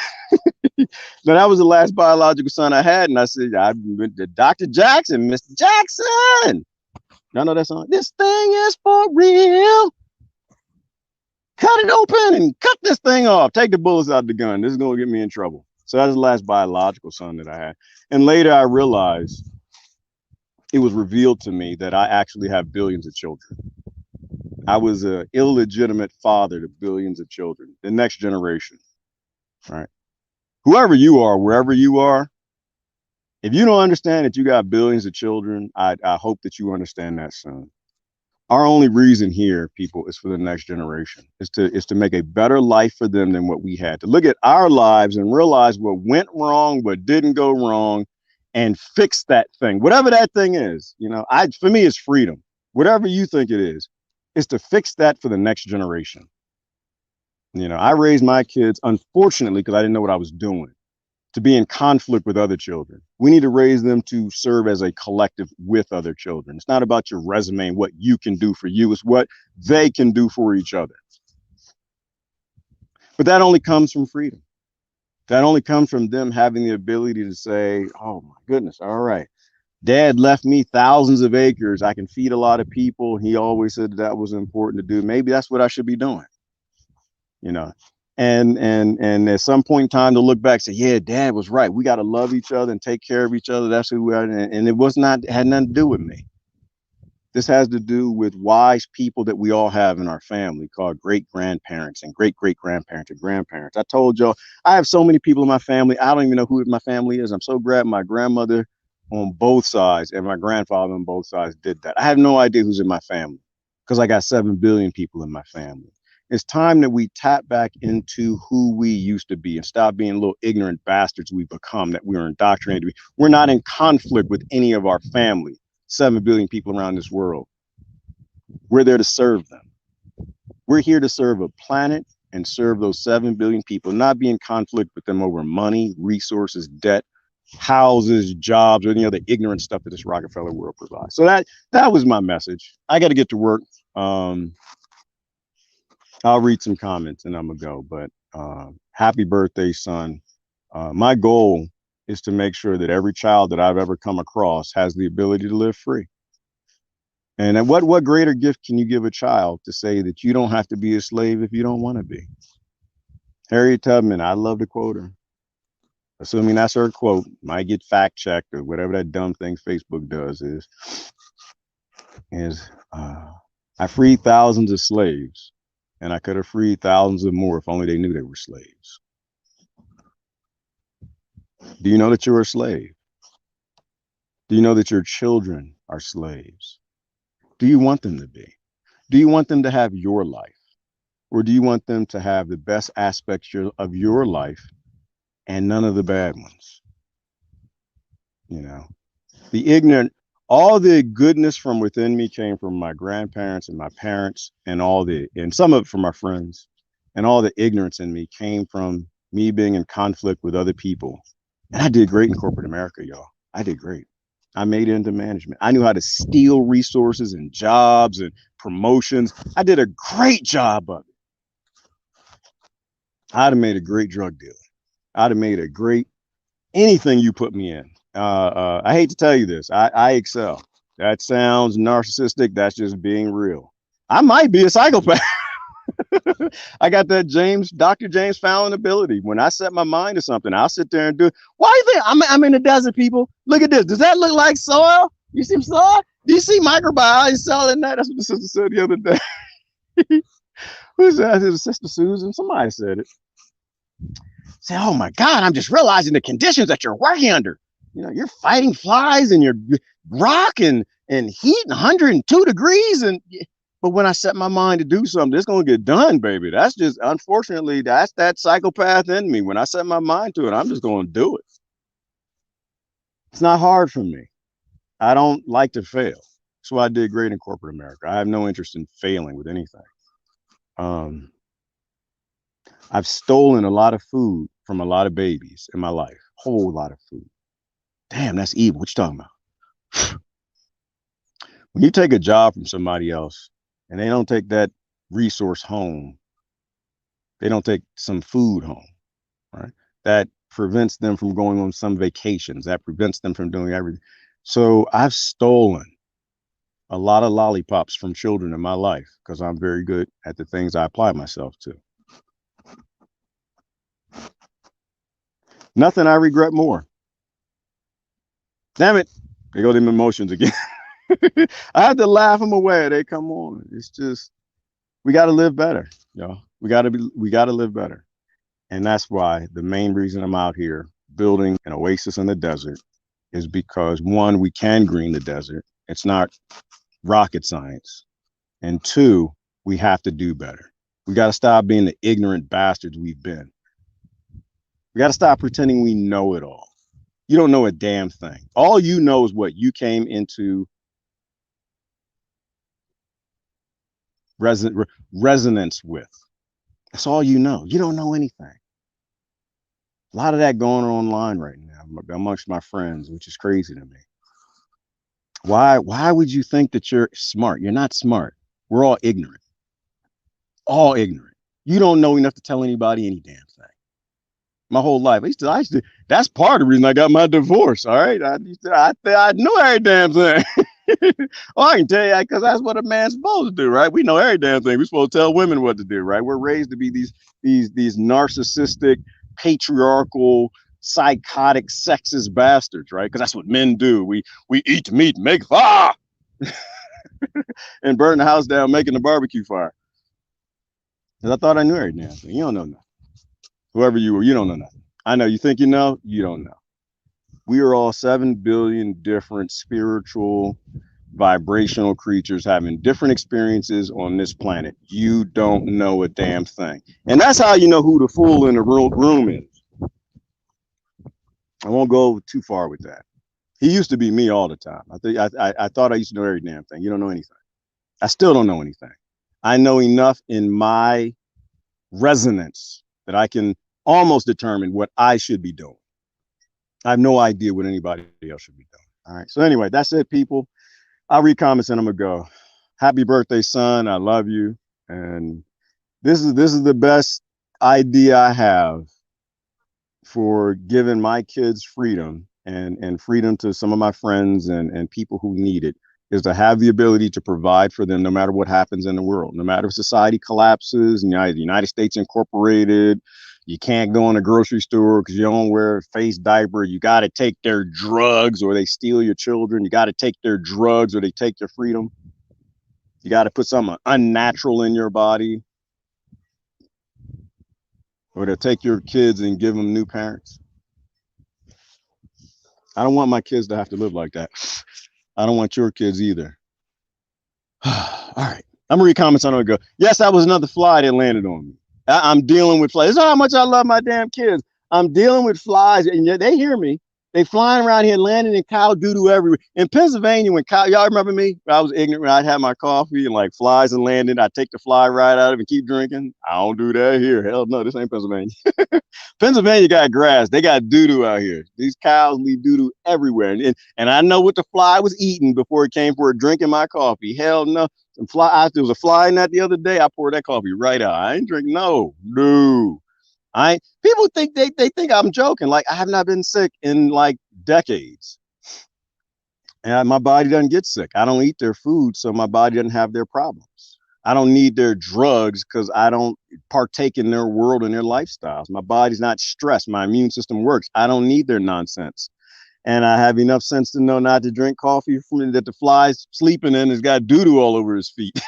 No, that was the last biological son I had, and I said, I went to Dr. Jackson, Mr. Jackson. I know that song. This thing is for real. Cut it open and cut this thing off. Take the bullets out of the gun. This is gonna get me in trouble. So that's the last biological son that I had. And later I realized it was revealed to me that I actually have billions of children. I was an illegitimate father to billions of children, the next generation. Right. Whoever you are, wherever you are, if you don't understand that you got billions of children, I hope that you understand that soon. Our only reason here, people, is for the next generation, is to make a better life for them than what we had. To look at our lives and realize what went wrong, what didn't go wrong, and fix that thing, whatever that thing is. For me, it's freedom. Whatever you think it is to fix that for the next generation. I raised my kids, unfortunately, because I didn't know what I was doing, to be in conflict with other children. We need to raise them to serve as a collective with other children. It's not about your resume and what you can do for you. It's what they can do for each other. But that only comes from freedom. That only comes from them having the ability to say, oh my goodness, all right. Dad left me thousands of acres. I can feed a lot of people. He always said that was important to do. Maybe that's what I should be doing. you know. And at some point in time to look back and say, yeah, Dad was right. We got to love each other and take care of each other. That's who we are. And had nothing to do with me. This has to do with wise people that we all have in our family called great grandparents and great great grandparents and grandparents. I told y'all, I have so many people in my family. I don't even know who my family is. I'm so glad my grandmother on both sides and my grandfather on both sides did that. I have no idea who's in my family because I got 7 billion people in my family. It's time that we tap back into who we used to be and stop being little ignorant bastards we become, that we were indoctrinated to be. We're not in conflict with any of our family. 7 billion people around this world. We're there to serve them. We're here to serve a planet and serve those 7 billion people, not be in conflict with them over money, resources, debt, houses, jobs, or any other ignorant stuff that this Rockefeller world provides. So that was my message. I got to get to work. I'll read some comments and I'm gonna go, but happy birthday, son. My goal is to make sure that every child that I've ever come across has the ability to live free. And what greater gift can you give a child to say that you don't have to be a slave if you don't want to be? Harriet Tubman, I love to quote her. Assuming that's her quote, might get fact checked or whatever that dumb thing Facebook does is I freed thousands of slaves, and I could have freed thousands of more if only they knew they were slaves. Do you know that you're a slave? Do you know that your children are slaves? Do you want them to be? Do you want them to have your life? Or do you want them to have the best aspects of your life and none of the bad ones? You know, the ignorant, all the goodness from within me came from my grandparents and my parents, and some of it from my friends. And all the ignorance in me came from me being in conflict with other people. And I did great in corporate America, y'all. I did great. I made it into management. I knew how to steal resources and jobs and promotions. I did a great job of it. I'd have made a great drug dealer. I'd have made a great anything you put me in. I hate to tell you this. I excel. That sounds narcissistic. That's just being real. I might be a psychopath. I got that Dr. James Fallon ability. When I set my mind to something, I'll sit there and do it. Why do you think I'm in the desert, people? Look at this. Does that look like soil? You see soil? Do you see microbiology selling that? That's what the sister said the other day. Who said it? Was Sister Susan? Somebody said it. Say, oh my God, I'm just realizing the conditions that you're working under. You know, you're fighting flies and you're rock and heat 102 degrees. But when I set my mind to do something, it's going to get done, baby. That's just, unfortunately, that's that psychopath in me. When I set my mind to it, I'm just going to do it. It's not hard for me. I don't like to fail. That's why I did great in corporate America. I have no interest in failing with anything. Um, I've stolen a lot of food from a lot of babies in my life. Whole lot of food. Damn, that's evil. What you talking about? When you take a job from somebody else and they don't take that resource home, they don't take some food home, right? That prevents them from going on some vacations. That prevents them from doing everything. So I've stolen a lot of lollipops from children in my life because I'm very good at the things I apply myself to. Nothing I regret more. Damn it. They go them emotions again. I have to laugh them away. They come on. It's just, we got to live better. We got to live better. And that's why the main reason I'm out here building an oasis in the desert is because one, we can green the desert. It's not rocket science. And two, we have to do better. We got to stop being the ignorant bastards we've been. We got to stop pretending we know it all. You don't know a damn thing. All you know is what you came into resonance with. That's all you know. You don't know anything. A lot of that going on online right now amongst my friends, which is crazy to me. Why would you think that you're smart? You're not smart. We're all ignorant. All ignorant. You don't know enough to tell anybody any damn thing. My whole life. That's part of the reason I got my divorce. All right. I know every damn thing. Oh, I can tell you because that's what a man's supposed to do, right? We know every damn thing. We're supposed to tell women what to do, right? We're raised to be these narcissistic, patriarchal, psychotic, sexist bastards, right? Because that's what men do. We eat meat, make and burn the house down, making the barbecue fire. Because I thought I knew every damn thing. You don't know nothing. Whoever you were, you don't know nothing. I know you think you know, you don't know. We are all 7 billion different spiritual, vibrational creatures having different experiences on this planet. You don't know a damn thing. And that's how you know who the fool in the room is. I won't go too far with that. He used to be me all the time. I thought I used to know every damn thing. You don't know anything. I still don't know anything. I know enough in my resonance that I can almost determine what I should be doing. I have no idea what anybody else should be doing. All right. So anyway, that's it, people. I'll read comments and I'm gonna go. Happy birthday, son. I love you. And this is the best idea I have for giving my kids freedom and freedom to some of my friends and people who need it, is to have the ability to provide for them no matter what happens in the world, no matter if society collapses, and the United States Incorporated, you can't go in a grocery store because you don't wear a face diaper. You got to take their drugs or they steal your children. You got to take their drugs or they take your freedom. You got to put something unnatural in your body, or they'll take your kids and give them new parents. I don't want my kids to have to live like that. I don't want your kids either. All right. I'm gonna read comments on it and go, yes, that was another fly that landed on me. I'm dealing with flies. This is how much I love my damn kids. I'm dealing with flies, and yet they hear me. They flying around here, landing in cow doo-doo everywhere. In Pennsylvania, when cow, y'all remember me? I was ignorant. I'd have my coffee and like flies and landing. I'd take the fly right out of it and keep drinking. I don't do that here. Hell no, this ain't Pennsylvania. Pennsylvania got grass. They got doo-doo out here. These cows leave doo-doo everywhere. And I know what the fly was eating before it came for a drink in my coffee. Hell no. There was a fly in that the other day. I poured that coffee right out. I ain't drink no. I People think they think I'm joking. Like I have not been sick in like decades. And my body doesn't get sick. I don't eat their food, so my body doesn't have their problems. I don't need their drugs because I don't partake in their world and their lifestyles. My body's not stressed. My immune system works. I don't need their nonsense. And I have enough sense to know not to drink coffee from that the fly's sleeping in has got doo-doo all over his feet.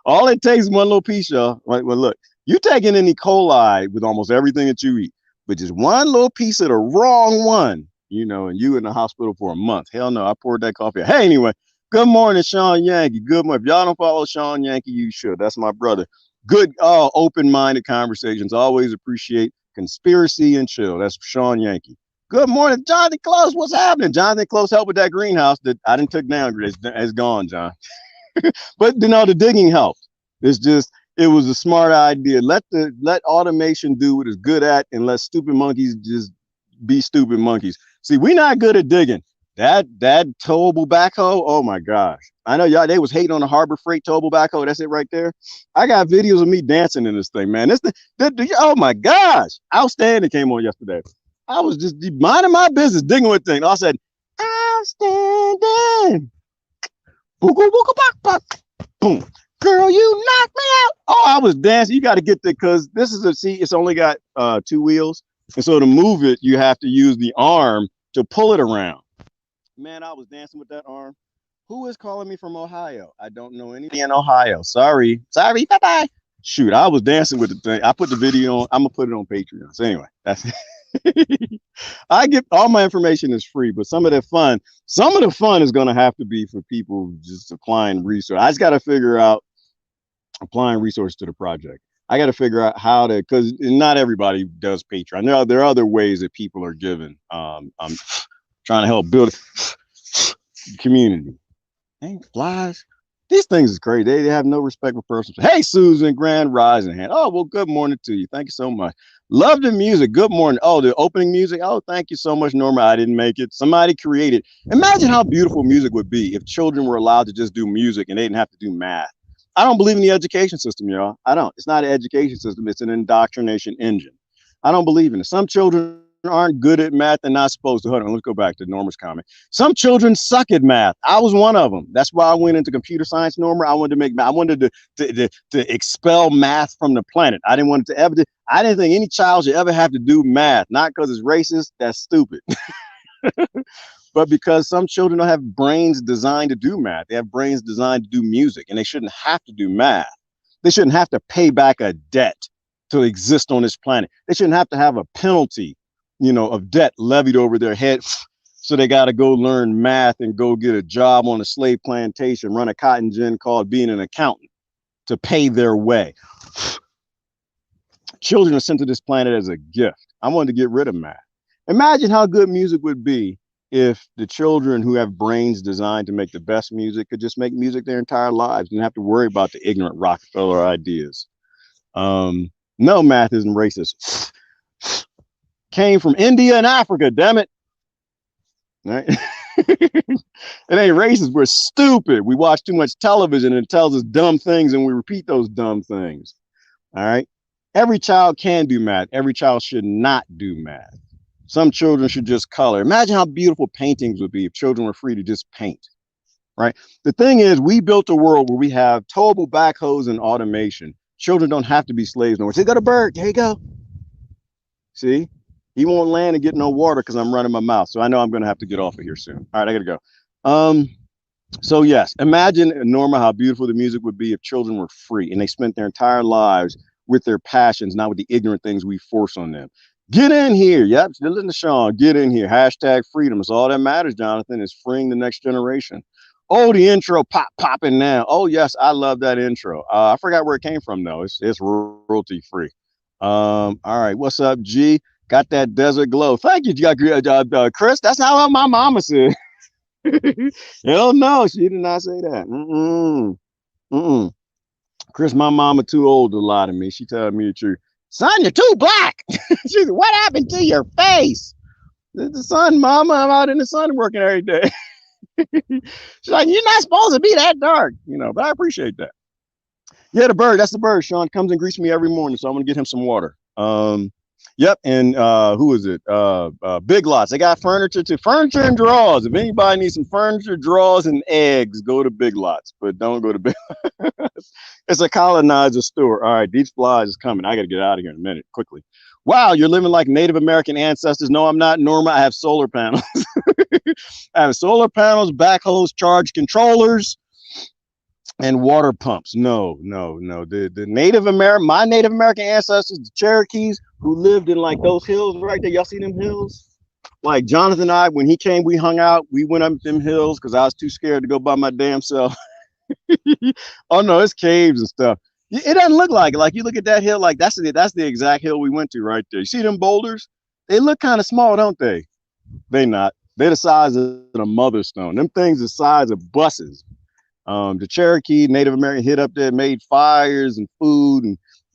All it takes is one little piece, y'all. Well, look, you taking in E. coli with almost everything that you eat, but just one little piece of the wrong one, and you in the hospital for a month. Hell no, I poured that coffee. Hey, anyway, good morning, Sean Yankee. Good morning. If y'all don't follow Sean Yankee, you should. That's my brother. Good, open-minded conversations. Always appreciate conspiracy and chill. That's Sean Yankee. Good morning, Jonathan Close. What's happening? Jonathan Close helped with that greenhouse that I didn't took down. It's gone, John. But the digging helped. It was a smart idea. Let automation do what it's good at, and let stupid monkeys just be stupid monkeys. See, we're not good at digging. That towable backhoe, oh my gosh. I know y'all, they was hating on the Harbor Freight towable backhoe. That's it right there. I got videos of me dancing in this thing, man. Oh my gosh. Outstanding came on yesterday. I was just minding my business, digging with things. I said, outstanding. Boom. Girl, you knocked me out. Oh, I was dancing. You got to get there because it's only got 2 wheels. And so to move it, you have to use the arm to pull it around. Man, I was dancing with that arm. Who is calling me from Ohio? I don't know anybody in Ohio. Sorry. Bye-bye. Shoot, I was dancing with the thing. I put the video on. I'm going to put it on Patreon. So anyway, that's it. I get all my information is free, but some of the fun is going to have to be for people just applying resource. I just got to figure out applying resources to the project. I got to figure out how to, because not everybody does Patreon. There are other ways that people are given. I'm trying to help build a community. Dang, flies. These things is crazy. They have no respect for personal. Hey, Susan, Grand Rising Hand. Oh, well, good morning to you. Thank you so much. Love the music. Good morning. Oh, the opening music. Oh, thank you so much, Norma. I didn't make it. Somebody created. Imagine how beautiful music would be if children were allowed to just do music and they didn't have to do math. I don't believe in the education system, y'all. I don't. It's not an education system. It's an indoctrination engine. I don't believe in it. Some children aren't good at math and not supposed to. Hold on, let's go back to Norma's comment. Some children suck at math. I was one of them. That's why I went into computer science, Norma. I wanted to make math. I wanted to expel math from the planet. I didn't think any child should ever have to do math. Not because it's racist. That's stupid. But because some children don't have brains designed to do math. They have brains designed to do music, and they shouldn't have to do math. They shouldn't have to pay back a debt to exist on this planet. They shouldn't have to have a penalty, of debt levied over their head. So they got to go learn math and go get a job on a slave plantation, run a cotton gin called being an accountant to pay their way. Children are sent to this planet as a gift. I wanted to get rid of math. Imagine how good music would be if the children who have brains designed to make the best music could just make music their entire lives and have to worry about the ignorant Rockefeller ideas. No, math isn't racist. Came from India and Africa, damn it. Right? It ain't racist. We're stupid. We watch too much television and it tells us dumb things and we repeat those dumb things. All right. Every child can do math. Every child should not do math. Some children should just color. Imagine how beautiful paintings would be if children were free to just paint, right? The thing is, we built a world where we have towable backhoes and automation. Children don't have to be slaves no more. See, got a bird. There you go. See, he won't land and get no water because I'm running my mouth. So I know I'm going to have to get off of here soon. All right, I got to go. So yes, imagine, Norma, how beautiful the music would be if children were free and they spent their entire lives with their passions, not with the ignorant things we force on them. Get in here. Yep. Listen to Sean. Get in here. Hashtag freedom. It's all that matters, Jonathan, is freeing the next generation. Oh, the intro popping now. Oh yes, I love that intro. I forgot where it came from though. It's royalty free. All right, what's up, G? Got that desert glow. Thank you, Chris. That's how my mama said. Hell no, she did not say that. Mm-mm. Mm-mm. Chris, my mama too old to lie to me. She told me the truth. Son, you're too black. She said, what happened to your face? The sun, mama. I'm out in the sun working every day. She's like, you're not supposed to be that dark, but I appreciate that. Yeah, the bird. That's the bird. Sean comes and greets me every morning, so I'm gonna get him some water. Yep, and who is it? Big Lots. They got furniture and drawers. If anybody needs some furniture, drawers, and eggs, go to Big Lots, but don't go to Big. It's a colonizer store. All right, Deep Flies is coming. I got to get out of here in a minute, quickly. Wow, you're living like Native American ancestors. No, I'm not, Norma. I have solar panels. I have solar panels, backhoes, charge controllers, and water pumps. No. The my Native American ancestors, the Cherokees, who lived in like those hills right there. Y'all see them hills? Like Jonathan and I, when he came, we hung out. We went up them hills because I was too scared to go by my damn self. Oh no, it's caves and stuff. It doesn't look like it. Like you look at that hill, like that's the exact hill we went to right there. You see them boulders? They look kind of small, don't they? They not. They're the size of a mother stone. Them things the size of buses. The Cherokee Native American hit up there, made fires and food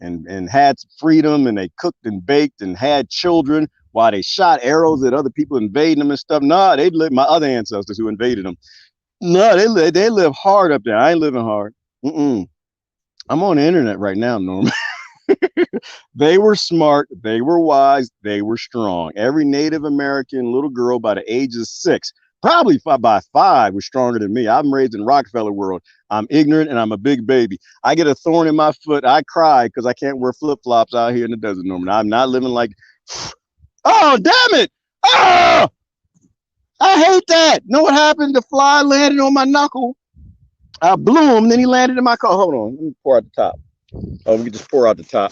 and had freedom, and they cooked and baked and had children while they shot arrows at other people invading them and stuff. No, they lived, my other ancestors who invaded them. No, they live hard up there. I ain't living hard. Mm-mm. I'm on the internet right now, Norman. They were smart, they were wise, they were strong. Every Native American little girl by the age of 6, probably by 5, was stronger than me. I'm raised in Rockefeller world. I'm ignorant and I'm a big baby. I get a thorn in my foot. I cry because I can't wear flip-flops out here in the desert, Norman. I'm not living like, oh, damn it. Oh, I hate that. Know what happened? The fly landed on my knuckle. I blew him, then he landed in my car. Hold on, let me pour out the top. Oh, we can just pour out the top.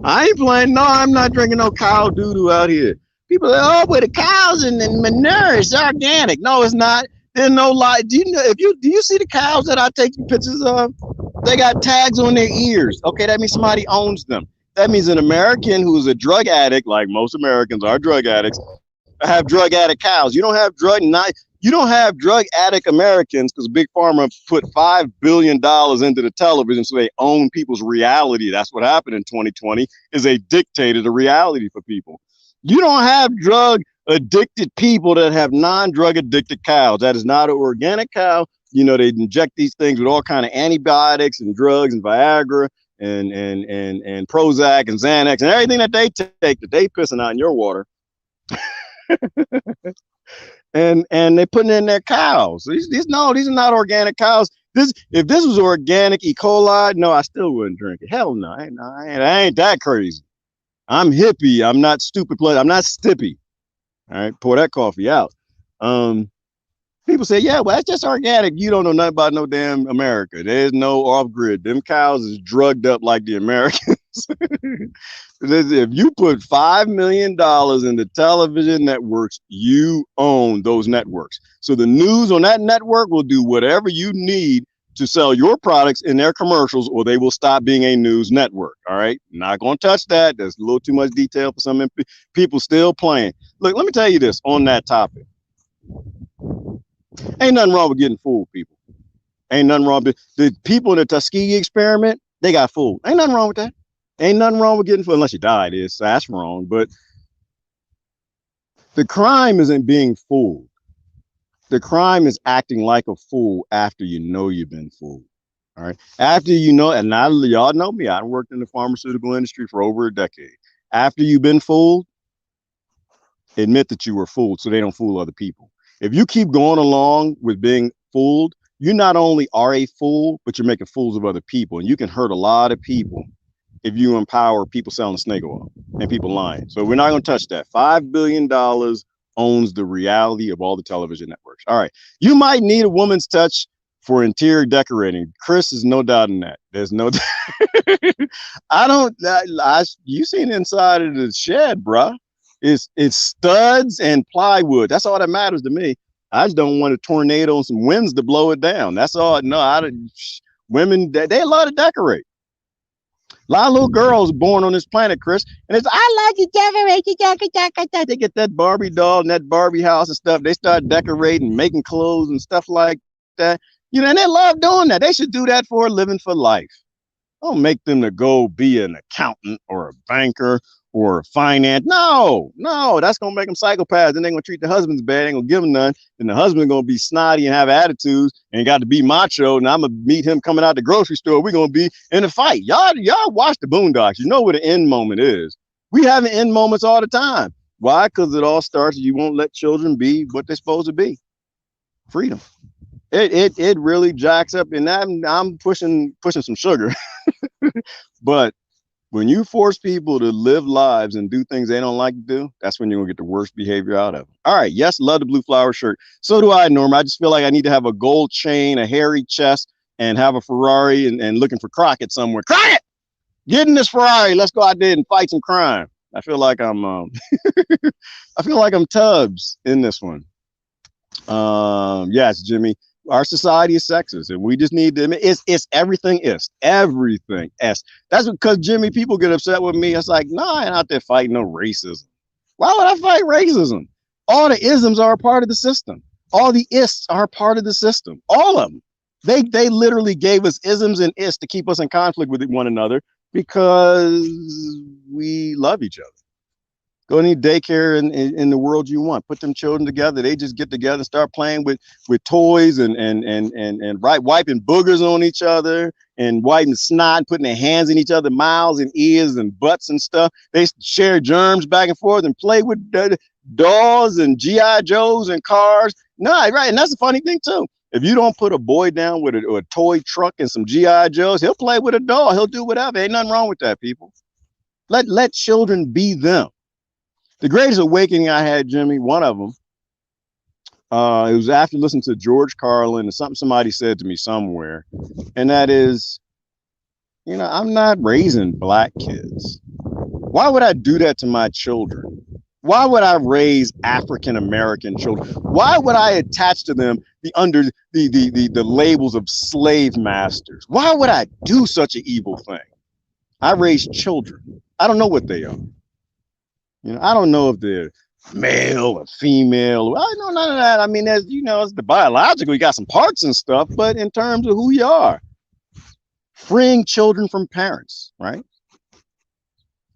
I ain't playing. No, I'm not drinking no cow doo-doo out here. People are like, oh, but the cows and manure is organic. No, it's not. There's no lie. Do you see the cows that I take pictures of? They got tags on their ears. Okay, that means somebody owns them. That means an American who's a drug addict, like most Americans are drug addicts, have drug addict cows. You don't have drug addict Americans because Big Pharma put $5 billion into the television so they own people's reality. That's what happened in 2020 is they dictated the reality for people. You don't have drug addicted people that have non-drug addicted cows. That is not an organic cow. They inject these things with all kind of antibiotics and drugs and Viagra and Prozac and Xanax and everything that they take that they pissing out in your water. and they putting in their cows. These are not organic cows. If this was organic E. coli, no, I still wouldn't drink it. Hell no, I ain't that crazy. I'm hippie. I'm not stupid. I'm not stippy. All right, pour that coffee out. People say, yeah, well, that's just organic. You don't know nothing about no damn America. There's no off grid. Them cows is drugged up like the Americans. If you put $5 million in the television networks, you own those networks. So the news on that network will do whatever you need to sell your products in their commercials, or they will stop being a news network. All right, not going to touch that. There's a little too much detail for some people still playing. Look, let me tell you this on that topic. Ain't nothing wrong with getting fooled, people. Ain't nothing wrong with the people in the Tuskegee experiment. They got fooled. Ain't nothing wrong with that. Ain't nothing wrong with getting fooled unless you died. That's wrong. But the crime isn't being fooled. The crime is acting like a fool after you know you've been fooled. All right. After you know, and now y'all know me, I worked in the pharmaceutical industry for over a decade. After you've been fooled, admit that you were fooled so they don't fool other people. If you keep going along with being fooled, you not only are a fool, but you're making fools of other people. And you can hurt a lot of people if you empower people selling snake oil and people lying. So we're not going to touch that. $5 billion owns the reality of all the television networks. All right. You might need a woman's touch for interior decorating. Chris is no doubt in that. There's no you seen inside of the shed, bruh. It's studs and plywood. That's all that matters to me. I just don't want a tornado and some winds to blow it down. That's all. No, women, they love to decorate. A lot of little girls born on this planet, Chris, and it's I like to decorate. They get that Barbie doll and that Barbie house and stuff. They start decorating, making clothes and stuff like that. You know, and they love doing that. They should do that for a living for life. Don't make them to go be an accountant or a banker or a finance. No, no, that's gonna make them psychopaths. Then they're gonna treat the husbands bad. They ain't gonna give them none. And the husband's gonna be snotty and have attitudes and got to be macho. And I'm gonna meet him coming out the grocery store. We're gonna be in a fight. Y'all watch the Boondocks. You know what the end moment is. We have end moments all the time. Why? Because it all starts. You won't let children be what they're supposed to be. Freedom. It really jacks up, and I'm pushing some sugar. But when you force people to live lives and do things they don't like to do, that's when you're gonna get the worst behavior out of them. All right, yes, love the blue flower shirt. So do I, Norm. I just feel like I need to have a gold chain, a hairy chest, and have a Ferrari and looking for Crockett somewhere. Crockett, get in this Ferrari. Let's go out there and fight some crime. I feel like I'm I feel like I'm Tubbs in this one. Yes, Jimmy. Our society is sexist, and we just need to. It's everything is everything s. That's because Jimmy, people get upset with me. It's like, nah, I ain't out there fighting no racism. Why would I fight racism? All the isms are a part of the system. All the ists are part of the system. All of them. They literally gave us isms and ists to keep us in conflict with one another because we love each other. Go to any daycare in the world you want. Put them children together. They just get together and start playing with toys and wiping boogers on each other and wiping snot, putting their hands in each other's mouths and ears and butts and stuff. They share germs back and forth and play with dolls and GI Joes and cars. No, right, and that's the funny thing too. If you don't put a boy down with a toy truck and some GI Joes, he'll play with a doll. He'll do whatever. Ain't nothing wrong with that, people. Let children be them. The greatest awakening I had, Jimmy, one of them, it was after listening to George Carlin and something somebody said to me somewhere, and that is, you know, I'm not raising black kids. Why would I do that to my children? Why would I raise African American children? Why would I attach to them the labels of slave masters? Why would I do such an evil thing? I raise children. I don't know what they are. You know, I don't know if they're male or female. I know none of that. I mean, there's, you know, it's the biological, you got some parts and stuff, but in terms of who you are, freeing children from parents, right?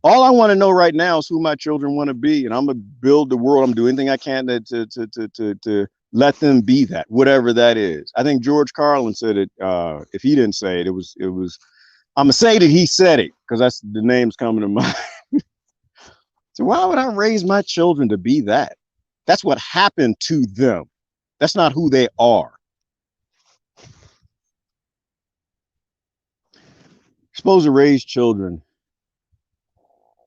All I want to know right now is who my children want to be, and I'm gonna build the world. I'm doing anything I can to let them be that, whatever that is. I think George Carlin said it. If he didn't say it, it was. I'm gonna say that he said it because that's the name's coming to mind. So why would I raise my children to be that? That's what happened to them. That's not who they are. You're supposed to raise children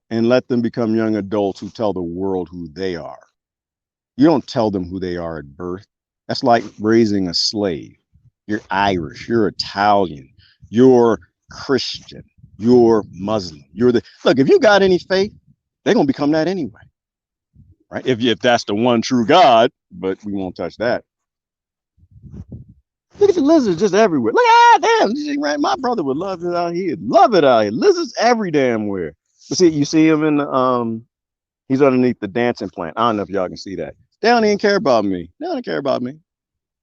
and let them become young adults who tell the world who they are. You don't tell them who they are at birth. That's like raising a slave. You're Irish, you're Italian, you're Christian, you're Muslim. Look, if you got any faith, they're going to become that anyway, right? If that's the one true God, but we won't touch that. Look at the lizards just everywhere. Look, damn, right? My brother would love it out here. Love it out here. Lizards every damn where. You see him in the, he's underneath the dancing plant. I don't know if y'all can see that. They don't even care about me. They don't care about me.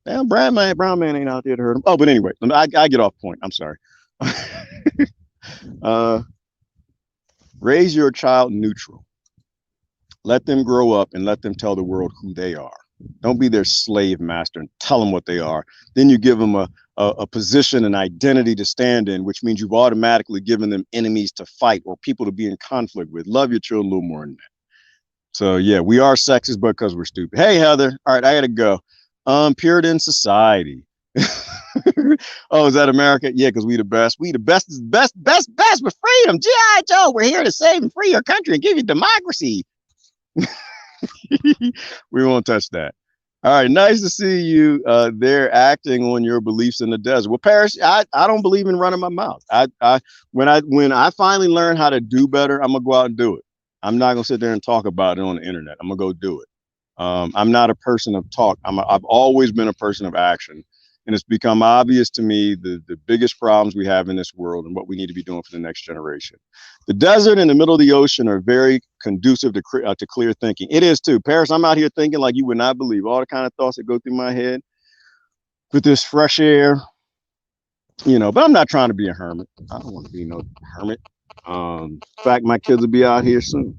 Damn, brown man ain't out there to hurt him. Oh, but anyway, I get off point. I'm sorry. Raise your child neutral. Let them grow up and let them tell the world who they are. Don't be their slave master and tell them what they are. Then you give them a position, an identity to stand in, which means you've automatically given them enemies to fight or people to be in conflict with. Love your children a little more than that. So yeah, we are sexist, but because we're stupid. Hey, Heather. All right, I gotta go. Puritan society. Oh, is that America? Yeah, because we the best. We the best is best with freedom. G.I. Joe, we're here to save and free your country and give you democracy. We won't touch that. All right, nice to see you there acting on your beliefs in the desert. Well, Paris, I don't believe in running my mouth. When I finally learn how to do better, I'm gonna go out and do it. I'm not gonna sit there and talk about it on the internet. I'm gonna go do it. I'm not a person of talk. I've always been a person of action. And it's become obvious to me the biggest problems we have in this world and what we need to be doing for the next generation. The desert and the middle of the ocean are very conducive to clear thinking. It is too. Paris, I'm out here thinking like you would not believe all the kind of thoughts that go through my head with this fresh air, but I'm not trying to be a hermit. I don't want to be no hermit. In fact, my kids will be out here soon.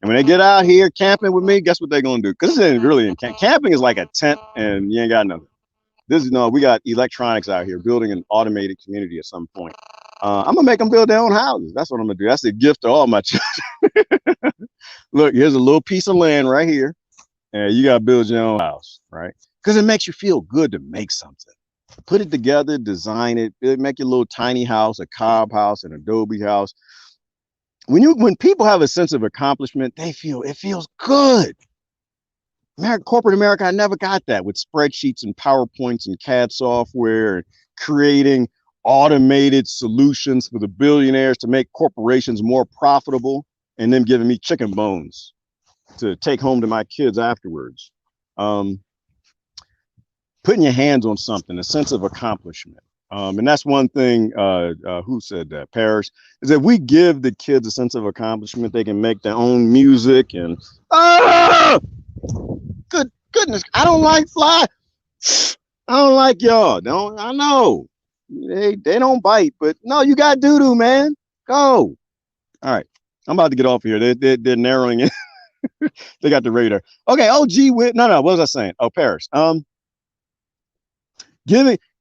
And when they get out here camping with me, guess what they're going to do? Because this isn't really in camping is like a tent and you ain't got nothing. We got electronics out here building an automated community at some point. I'm gonna make them build their own houses. That's what I'm gonna do. That's a gift to all my children. Look, here's a little piece of land right here, and you gotta build your own house, right? Because it makes you feel good to make something. Put it together, design it, make your little tiny house, a cob house, an adobe house. When people have a sense of accomplishment, it feels good. Corporate America, I never got that with spreadsheets and PowerPoints and CAD software, and creating automated solutions for the billionaires to make corporations more profitable, and them giving me chicken bones to take home to my kids afterwards. Putting your hands on something, a sense of accomplishment. And that's one thing, who said that? Paris, is that we give the kids a sense of accomplishment. They can make their own music and, good goodness, I don't like fly. I don't like y'all. I know they don't bite, but no, you got doo-doo, man. Go. All right, I'm about to get off here. They're narrowing it. They got the radar. Okay. Oh, gee, no. What was I saying? Oh, Paris.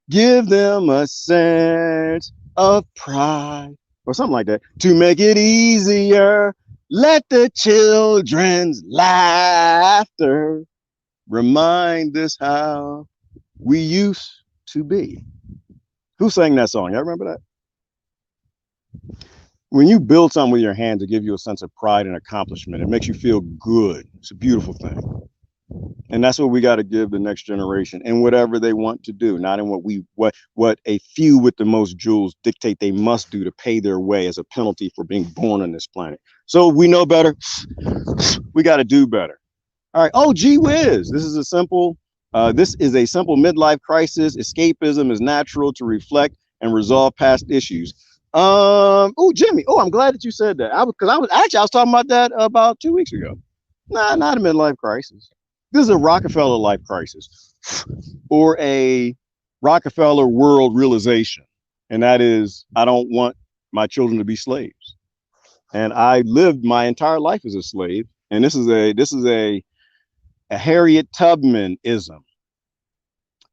Give them a sense of pride or something like that to make it easier. Let the children's laughter remind us how we used to be. Who sang that song? Y'all remember that? When you build something with your hands, it gives you a sense of pride and accomplishment. It makes you feel good. It's a beautiful thing. And that's what we got to give the next generation in whatever they want to do, not in what a few with the most jewels dictate they must do to pay their way as a penalty for being born on this planet. So we know better. We got to do better. All right. Oh, gee whiz. This is a simple midlife crisis. Escapism is natural to reflect and resolve past issues. Oh, Jimmy. Oh, I'm glad that you said that. I was talking about that about 2 weeks ago. Nah, not a midlife crisis. This is a Rockefeller life crisis or a Rockefeller world realization. And that is, I don't want my children to be slaves. And I lived my entire life as a slave. And this is a Harriet Tubman-ism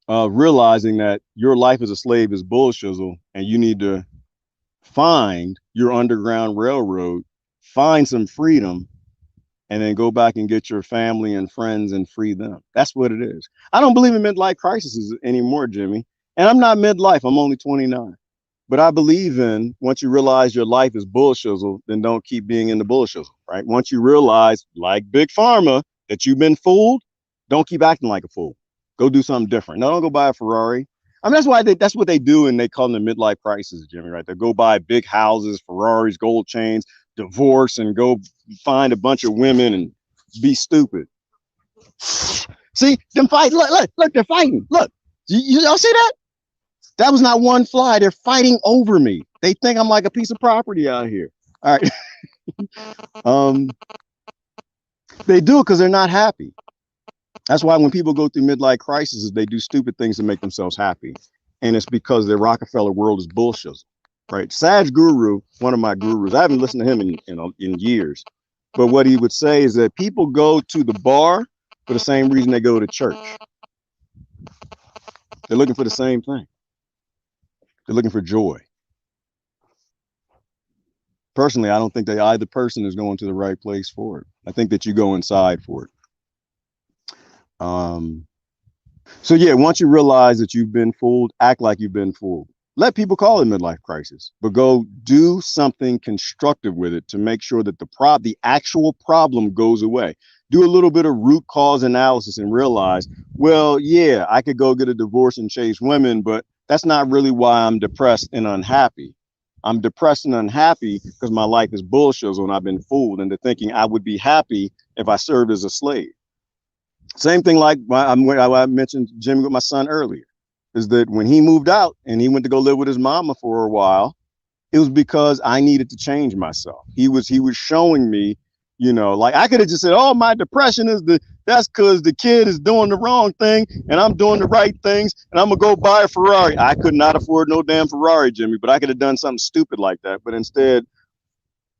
of realizing that your life as a slave is bullshizzle and you need to find your Underground Railroad, find some freedom, and then go back and get your family and friends and free them. That's what it is. I don't believe in midlife crises anymore, Jimmy. And I'm not midlife, I'm only 29. But I believe in once you realize your life is bullshizzle, then don't keep being in the bullshizzle, right? Once you realize, like Big Pharma, that you've been fooled, don't keep acting like a fool. Go do something different. No, don't go buy a Ferrari. I mean, that's what they do, and they call them the midlife crisis, Jimmy, right? They go buy big houses, Ferraris, gold chains, divorce, and go find a bunch of women and be stupid. See them fight. Look, they're fighting. Look, y'all see that? That was not one fly. They're fighting over me. They think I'm like a piece of property out here. All right. They do it because they're not happy. That's why when people go through midlife crises, they do stupid things to make themselves happy. And it's because their Rockefeller world is bullshit. Right. Saj Guru, one of my gurus, I haven't listened to him in years. But what he would say is that people go to the bar for the same reason they go to church. They're looking for the same thing. They're looking for joy. Personally, I don't think that either person is going to the right place for it. I think that you go inside for it. So yeah, once you realize that you've been fooled, act like you've been fooled. Let people call it midlife crisis, but go do something constructive with it to make sure that the actual problem goes away. Do a little bit of root cause analysis and realize, well, yeah, I could go get a divorce and chase women, but that's not really why I'm depressed and unhappy. I'm depressed and unhappy because my life is bullshit and I've been fooled into thinking I would be happy if I served as a slave. Same thing like I mentioned Jimmy with my son earlier, is that when he moved out and he went to go live with his mama for a while, it was because I needed to change myself. He was showing me, like I could have just said, "Oh, my depression is that's because the kid is doing the wrong thing and I'm doing the right things and I'm gonna go buy a Ferrari." I could not afford no damn Ferrari, Jimmy, but I could have done something stupid like that. But instead,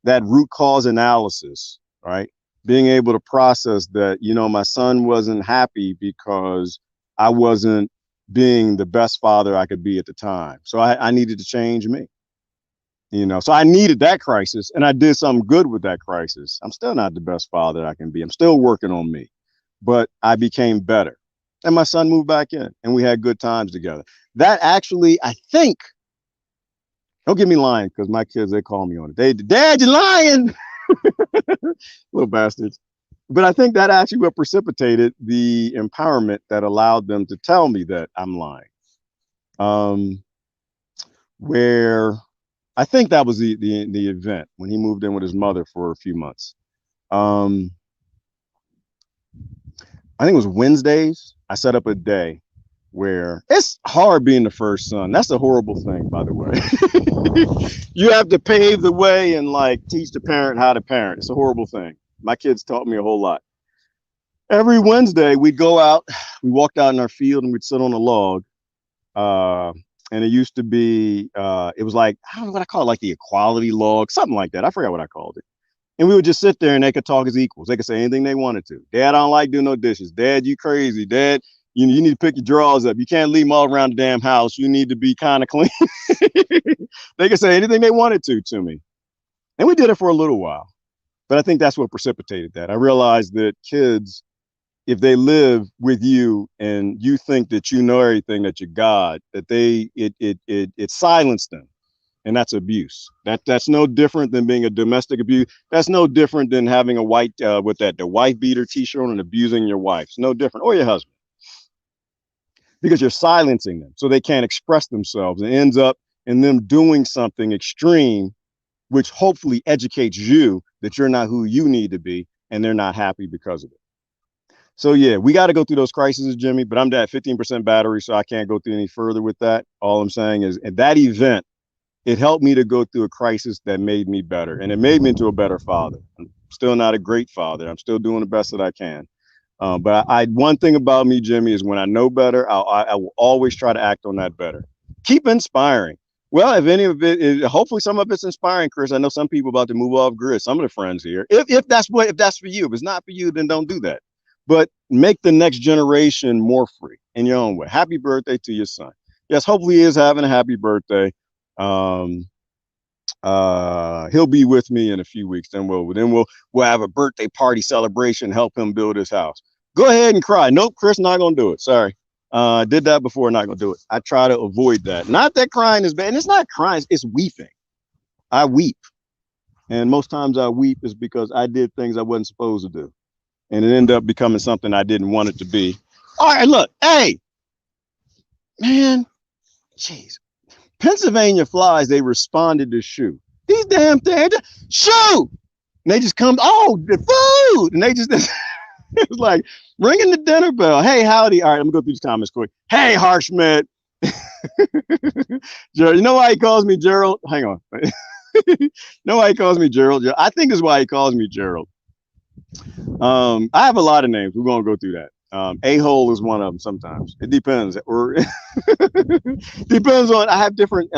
that root cause analysis, right? Being able to process that, my son wasn't happy because I wasn't being the best father I could be at the time. So I needed to change me. So I needed that crisis and I did something good with that crisis. I'm still not the best father I can be. I'm still working on me, but I became better. And my son moved back in and we had good times together. That actually, I think, don't get me lying, because my kids, they call me on it. Dad, you're lying, little bastards. But I think that actually what precipitated the empowerment that allowed them to tell me that I'm lying. Where I think that was the event when he moved in with his mother for a few months. I think it was Wednesdays. I set up a day where it's hard being the first son. That's a horrible thing, by the way. You have to pave the way and like teach the parent how to parent. It's a horrible thing. My kids taught me a whole lot. Every Wednesday we'd go out, we walked out in our field and we'd sit on a log. And it used to be, it was like, I don't know what I call it, like the equality log, something like that. I forgot what I called it. And we would just sit there and they could talk as equals. They could say anything they wanted to. Dad, I don't like doing no dishes. Dad, you crazy. Dad, you need to pick your drawers up. You can't leave them all around the damn house. You need to be kind of clean. They could say anything they wanted to me. And we did it for a little while. But I think that's what precipitated that. I realized that kids, if they live with you and you think that you know everything, that you're God, that it silenced them. And that's abuse. That's no different than being a domestic abuse. That's no different than having a the wife beater t-shirt on and abusing your wife. It's no different, or your husband. Because you're silencing them so they can't express themselves. It ends up in them doing something extreme, which hopefully educates you that you're not who you need to be, and they're not happy because of it. So yeah, we got to go through those crises, Jimmy, but I'm at 15% battery, so I can't go through any further with that. All I'm saying is at that event, it helped me to go through a crisis that made me better, and it made me into a better father. I'm still not a great father. I'm still doing the best that I can. But one thing about me, Jimmy, is when I know better, I will always try to act on that better. Keep inspiring. Well, if any of it is, hopefully some of it's inspiring, Chris. I know some people about to move off grid. Some of the friends here, if that's for you. If it's not for you, then don't do that. But make the next generation more free in your own way. Happy birthday to your son. Yes, hopefully he is having a happy birthday. He'll be with me in a few weeks. Then we'll have a birthday party celebration, help him build his house. Go ahead and cry. Nope, Chris, not gonna do it. Sorry. Did that before, not gonna do it. I try to avoid that. Not that crying is bad, and it's not crying, it's weeping. I weep. And most times I weep is because I did things I wasn't supposed to do. And it ended up becoming something I didn't want it to be. All right, look, hey, man, jeez. Pennsylvania flies, they responded to shoo. These damn things, shoo! And they just come, oh, the food! And they just, it's like ringing the dinner bell. Hey, howdy. All right, I'm gonna go through these comments quick. Hey, Harshmed. Gerald, you know why he calls me Gerald? Hang on. You know why he calls me Gerald? I think is why he calls me Gerald. I have a lot of names. We're gonna go through that. A-hole is one of them sometimes. It depends. Or depends on, I have different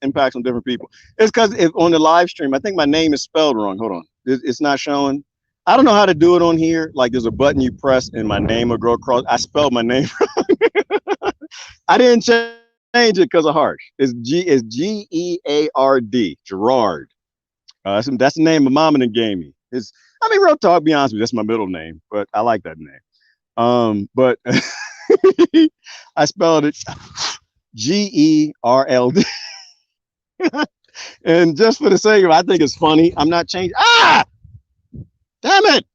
impacts on different people. It's because on the live stream, I think my name is spelled wrong. Hold on. It's not showing. I don't know how to do it on here. Like there's a button you press and my name will go across. I spelled my name wrong. I didn't change it because of Harsh. It's Geard. Gerard. That's the name my mom and gave me. Real talk, be honest with you, that's my middle name, but I like that name. But I spelled it Gerld. And just for the sake of it, I think it's funny. I'm not changing. Damn it!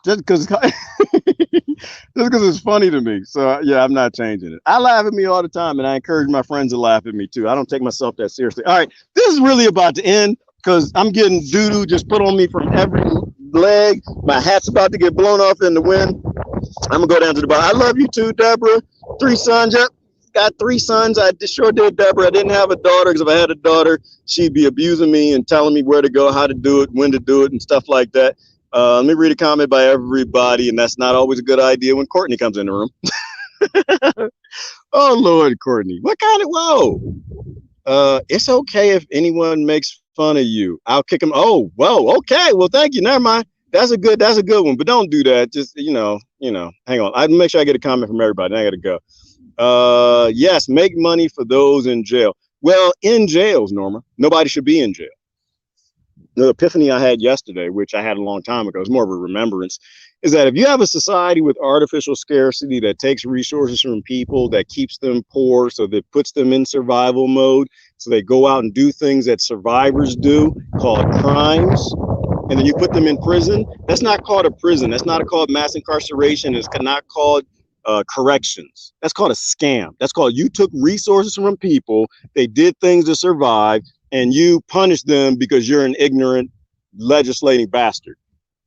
Just because it's funny to me. So yeah, I'm not changing it. I laugh at me all the time, and I encourage my friends to laugh at me too. I don't take myself that seriously. All right, this is really about to end because I'm getting doo-doo just put on me from every leg. My hat's about to get blown off in the wind. I'm gonna go down to the bottom. I love you too, Deborah. 3 sons. Yep. Got 3 sons. I sure did, Deborah. I didn't have a daughter because if I had a daughter, she'd be abusing me and telling me where to go, how to do it, when to do it, and stuff like that. Let me read a comment by everybody, and that's not always a good idea when Courtney comes in the room. Oh Lord, Courtney, what kind of whoa? It's okay if anyone makes fun of you. I'll kick them. Oh, whoa, okay. Well, thank you. Never mind. That's a good one. But don't do that. Just hang on. I make sure I get a comment from everybody. I gotta go. Yes, make money for those in jail. Well, in jails, Norma, nobody should be in jail. The epiphany I had yesterday, which I had a long time ago, is more of a remembrance, is that if you have a society with artificial scarcity that takes resources from people, that keeps them poor, so that puts them in survival mode, so they go out and do things that survivors do, called crimes, and then you put them in prison, that's not called a prison. That's not called mass incarceration. It's not called corrections. That's called a scam. That's called you took resources from people, they did things to survive, and you punish them because you're an ignorant legislating bastard.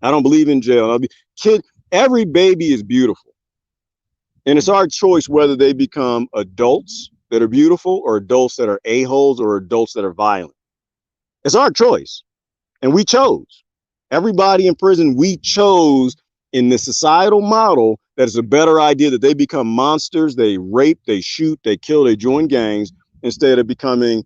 I don't believe in jail. Every baby is beautiful. And it's our choice whether they become adults that are beautiful or adults that are a-holes or adults that are violent. It's our choice. And we chose. Everybody in prison, we chose in the societal model that it's a better idea that they become monsters, they rape, they shoot, they kill, they join gangs, instead of becoming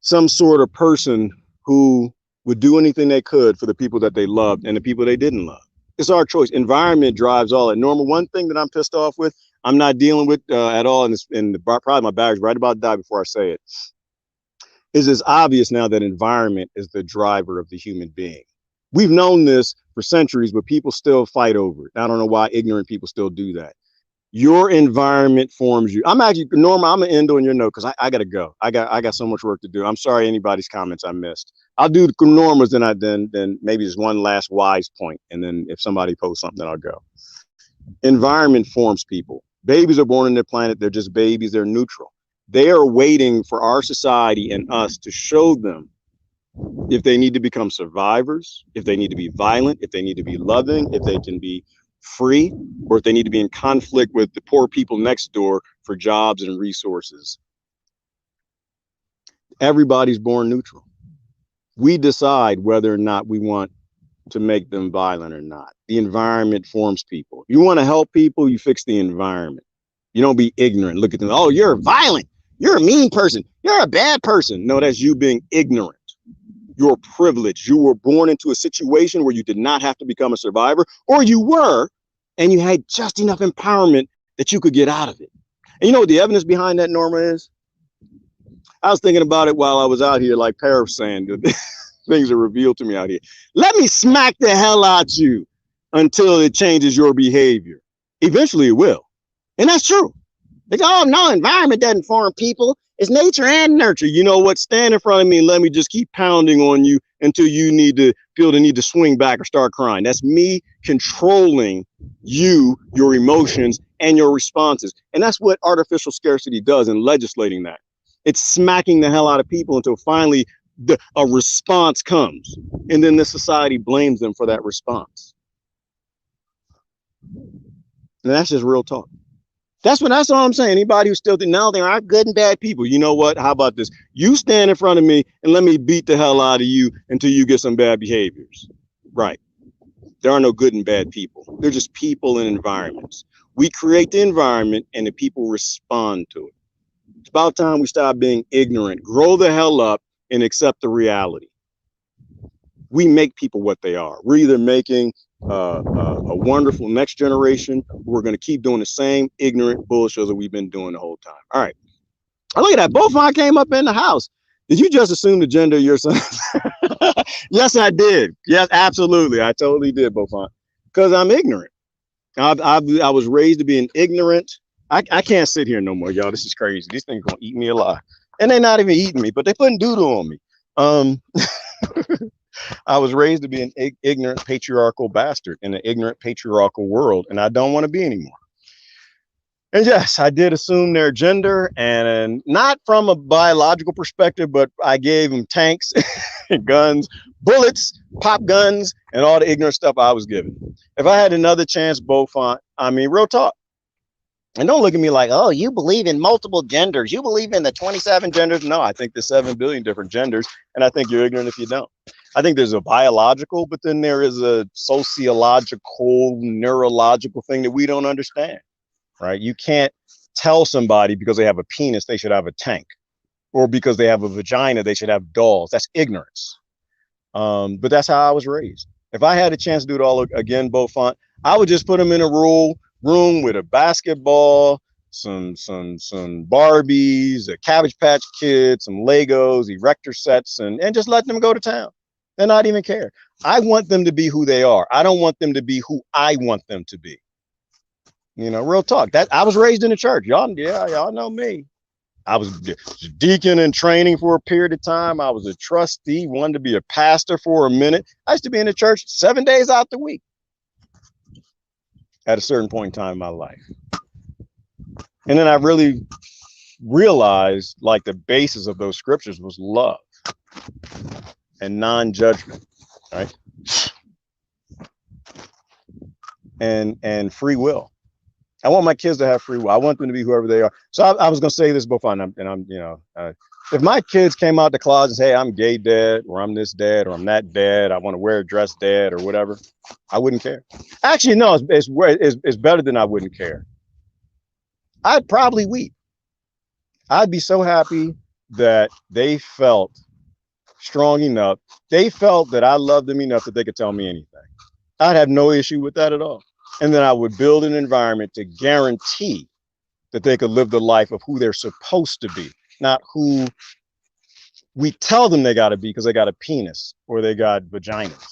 some sort of person who would do anything they could for the people that they loved and the people they didn't love. It's our choice. Environment drives all it. Normal, one thing that I'm pissed off with, I'm not dealing with at all, and probably my bag's right about to die before I say it, is it's obvious now that environment is the driver of the human being. We've known this for centuries, but people still fight over it. I don't know why ignorant people still do that. Your environment forms you. I'm actually, Norma, I'm gonna end on your note because I gotta go. I got so much work to do. I'm sorry anybody's comments I missed. I'll do the Norma's, then maybe just one last wise point, and then if somebody posts something, I'll go. Environment forms people. Babies are born on their planet. They're just babies. They're neutral. They are waiting for our society and us to show them if they need to become survivors, if they need to be violent, if they need to be loving, if they can be free, or if they need to be in conflict with the poor people next door for jobs and resources. Everybody's born neutral. We decide whether or not we want to make them violent or not. The environment forms people. You want to help people, you fix the environment. You don't be ignorant. Look at them. Oh, you're violent. You're a mean person. You're a bad person. No, that's you being ignorant. You're privileged. You were born into a situation where you did not have to become a survivor, or you were, and you had just enough empowerment that you could get out of it. And you know what the evidence behind that, Norma, is? I was thinking about it while I was out here, like Para was saying, things are revealed to me out here. Let me smack the hell out you until it changes your behavior. Eventually it will. And that's true. They go, oh, no, environment doesn't form people. It's nature and nurture. You know what? Stand in front of me and let me just keep pounding on you until you feel the need to swing back or start crying. That's me controlling you, your emotions, and your responses. And that's what artificial scarcity does in legislating that. It's smacking the hell out of people until finally a response comes. And then the society blames them for that response. And that's just real talk. That's all I'm saying. Anybody who still think, no, there are good and bad people. You know what? How about this? You stand in front of me and let me beat the hell out of you until you get some bad behaviors. Right. There are no good and bad people. They're just people and environments. We create the environment and the people respond to it. It's about time we stop being ignorant, grow the hell up, and accept the reality. We make people what they are. We're either making a wonderful next generation, we're going to keep doing the same ignorant bullshit that we've been doing the whole time. All right. Oh, look at that. Both of them came up in the house. Did you just assume the gender of your son? Yes, I did. Yes, absolutely. I totally did, Bofan. Because I'm ignorant. I was raised to be an ignorant. I can't sit here no more, y'all. This is crazy. These things gonna eat me alive. And they're not even eating me, but they're putting doodle on me. I was raised to be an ignorant patriarchal bastard in an ignorant patriarchal world, and I don't want to be anymore. And yes, I did assume their gender, and not from a biological perspective, but I gave them tanks, guns, bullets, pop guns, and all the ignorant stuff I was given. If I had another chance, Beaufort, I mean, real talk. And don't look at me like, oh, you believe in multiple genders. You believe in the 27 genders. No, I think there's 7 billion different genders. And I think you're ignorant if you don't. I think there's a biological, but then there is a sociological, neurological thing that we don't understand, right? You can't tell somebody because they have a penis, they should have a tank, or because they have a vagina, they should have dolls. That's ignorance. But that's how I was raised. If I had a chance to do it all again, Beaufont, I would just put them in a room with a basketball, some Barbies, a Cabbage Patch Kid, some Legos, erector sets, and just let them go to town and not even care. I want them to be who they are. I don't want them to be who I want them to be. You know, real talk. That I was raised in the church. Y'all know me. I was deacon in training for a period of time. I was a trustee, wanted to be a pastor for a minute. I used to be in the church 7 days out the week at a certain point in time in my life. And then I really realized like the basis of those scriptures was love and non-judgment, right? And free will. I want my kids to have free will. I want them to be whoever they are. So I was going to say this before, and I'm you know, if my kids came out the closet and say, hey, I'm gay dad, or I'm this dad, or I'm that dad, I want to wear a dress dad, or whatever, I wouldn't care. Actually, no, it's better than I wouldn't care. I'd probably weep. I'd be so happy that they felt strong enough. They felt that I loved them enough that they could tell me anything. I'd have no issue with that at all. And then I would build an environment to guarantee that they could live the life of who they're supposed to be, not who we tell them they got to be because they got a penis or they got vaginas.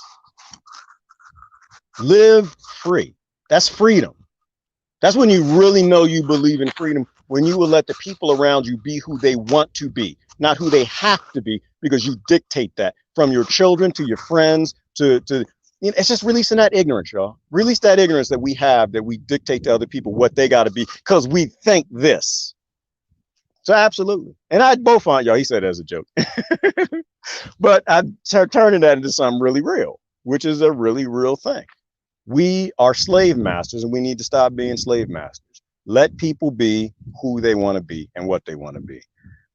Live free. That's freedom. That's when you really know you believe in freedom, when you will let the people around you be who they want to be, not who they have to be, because you dictate that from your children to your friends to you know, it's just releasing that ignorance, y'all. Release that ignorance that we have, that we dictate to other people what they got to be because we think this. So absolutely. And I both find y'all, he said it as a joke, but I'm turning that into something really real, which is a really real thing. We are slave masters and we need to stop being slave masters. Let people be who they want to be and what they want to be.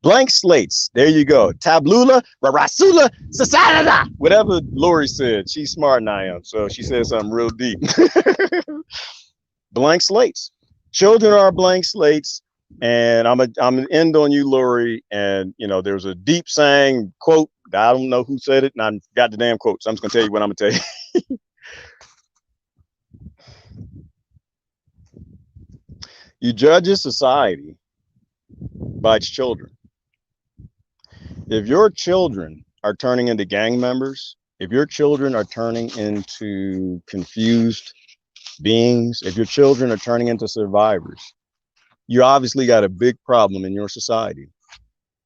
Blank slates. There you go. Tablula, Rasula, Sasada. Whatever Lori said. She's smarter than I am. So she said something real deep. Blank slates. Children are blank slates. And I'm gonna end on you, Lori. And you know, there's a deep saying, quote. I don't know who said it, and I got the damn quote. So I'm just gonna tell you what I'm gonna tell you. You judge a society by its children. If your children are turning into gang members, if your children are turning into confused beings, if your children are turning into survivors, you obviously got a big problem in your society.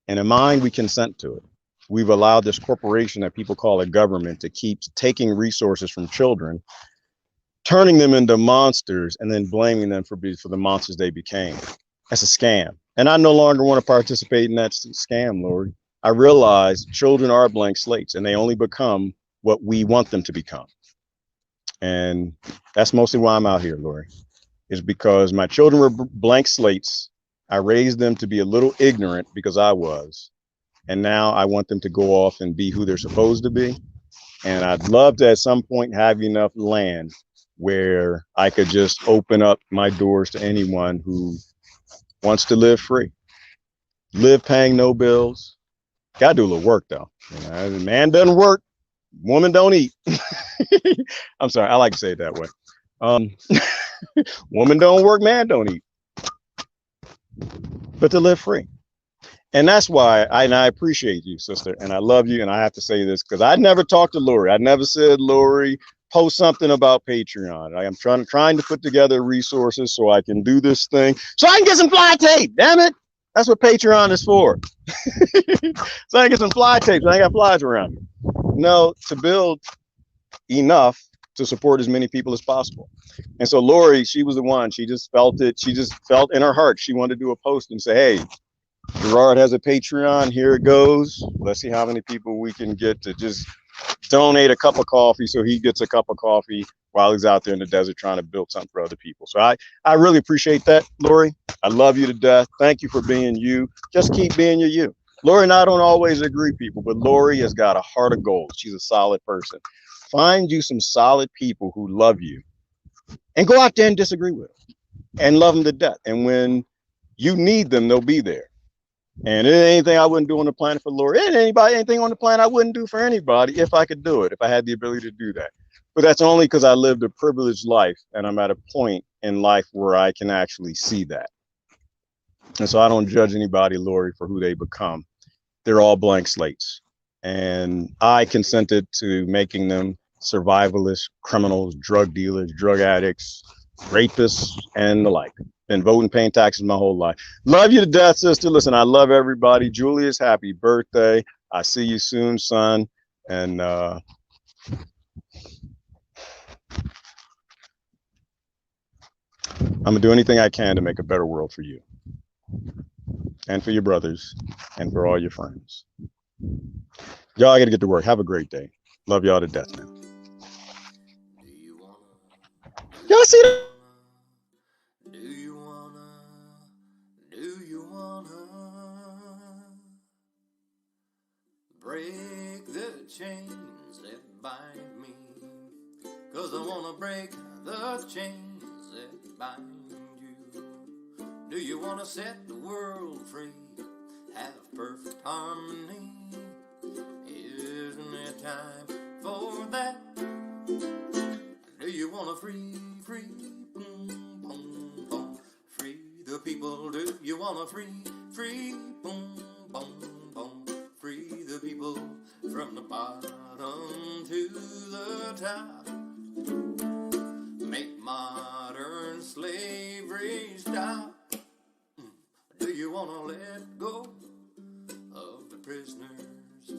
And in mine, we consent to it. We've allowed this corporation that people call a government to keep taking resources from children, turning them into monsters, and then blaming them for the monsters they became. That's a scam. And I no longer want to participate in that scam, Lord. I realize children are blank slates and they only become what we want them to become. And that's mostly why I'm out here, Lori, is because my children were blank slates. I raised them to be a little ignorant because I was. And now I want them to go off and be who they're supposed to be. And I'd love to at some point have enough land where I could just open up my doors to anyone who wants to live free, live paying no bills. Gotta do a little work though. You know, man doesn't work, woman don't eat. I'm sorry, I like to say it that way. Woman don't work, man don't eat. But to live free. And that's why I appreciate you, sister, and I love you. And I have to say this because I never talked to Lori. I never said, Lori, post something about Patreon. I am trying to put together resources so I can do this thing, so I can get some fly tape. Damn it. That's what Patreon is for. So I can get some fly tapes. I ain't got flies around me. No, to build enough to support as many people as possible. And so Lori, she was the one. She just felt it. She just felt in her heart she wanted to do a post and say, hey, Gerard has a Patreon. Here it goes. Let's see how many people we can get to just donate a cup of coffee so he gets a cup of coffee while he's out there in the desert trying to build something for other people. So I really appreciate that, Lori. I love you to death. Thank you for being you. Just keep being you. Lori and I don't always agree, people, but Lori has got a heart of gold. She's a solid person. Find you some solid people who love you and go out there and disagree with them and love them to death. And when you need them, they'll be there. And anything I wouldn't do on the planet for Lori, and anything on the planet I wouldn't do for anybody if I could do it, if I had the ability to do that. But that's only because I lived a privileged life and I'm at a point in life where I can actually see that. And so I don't judge anybody, Lori, for who they become. They're all blank slates. And I consented to making them survivalists, criminals, drug dealers, drug addicts, rapists, and the like. Been voting, paying taxes my whole life. Love you to death, sister. Listen, I love everybody. Julius, happy birthday. I see you soon, son. And I'm gonna do anything I can to make a better world for you and for your brothers and for all your friends. Y'all, I gotta get to work. Have a great day. Love y'all to death, man. Y'all see that? Break the chains that bind me, 'cause I wanna break the chains that bind you. Do you wanna set the world free, have perfect harmony? Isn't it time for that? Do you wanna free, boom, boom, boom, free the people? Do you wanna free, boom, boom, boom, free the people from the bottom to the top? Make modern slavery stop. Do you wanna let go of the prisoners?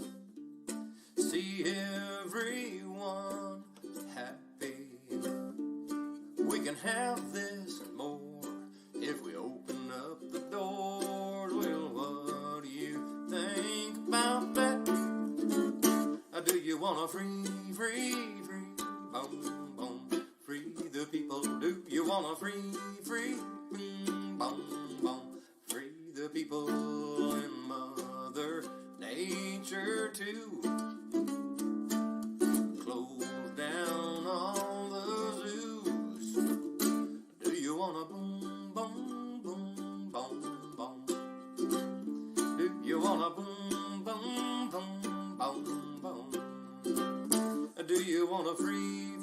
See everyone happy. We can have this and more if we open up the doors. Well, what do you think about that? Do you wanna free, boom, boom, free the people? Do you wanna free, boom, boom, free the people and Mother Nature too? Close down all the zoos. Do you wanna boom, boom, boom, boom, boom? Do you wanna boom, boom, boom, boom, boom? Do you wanna free,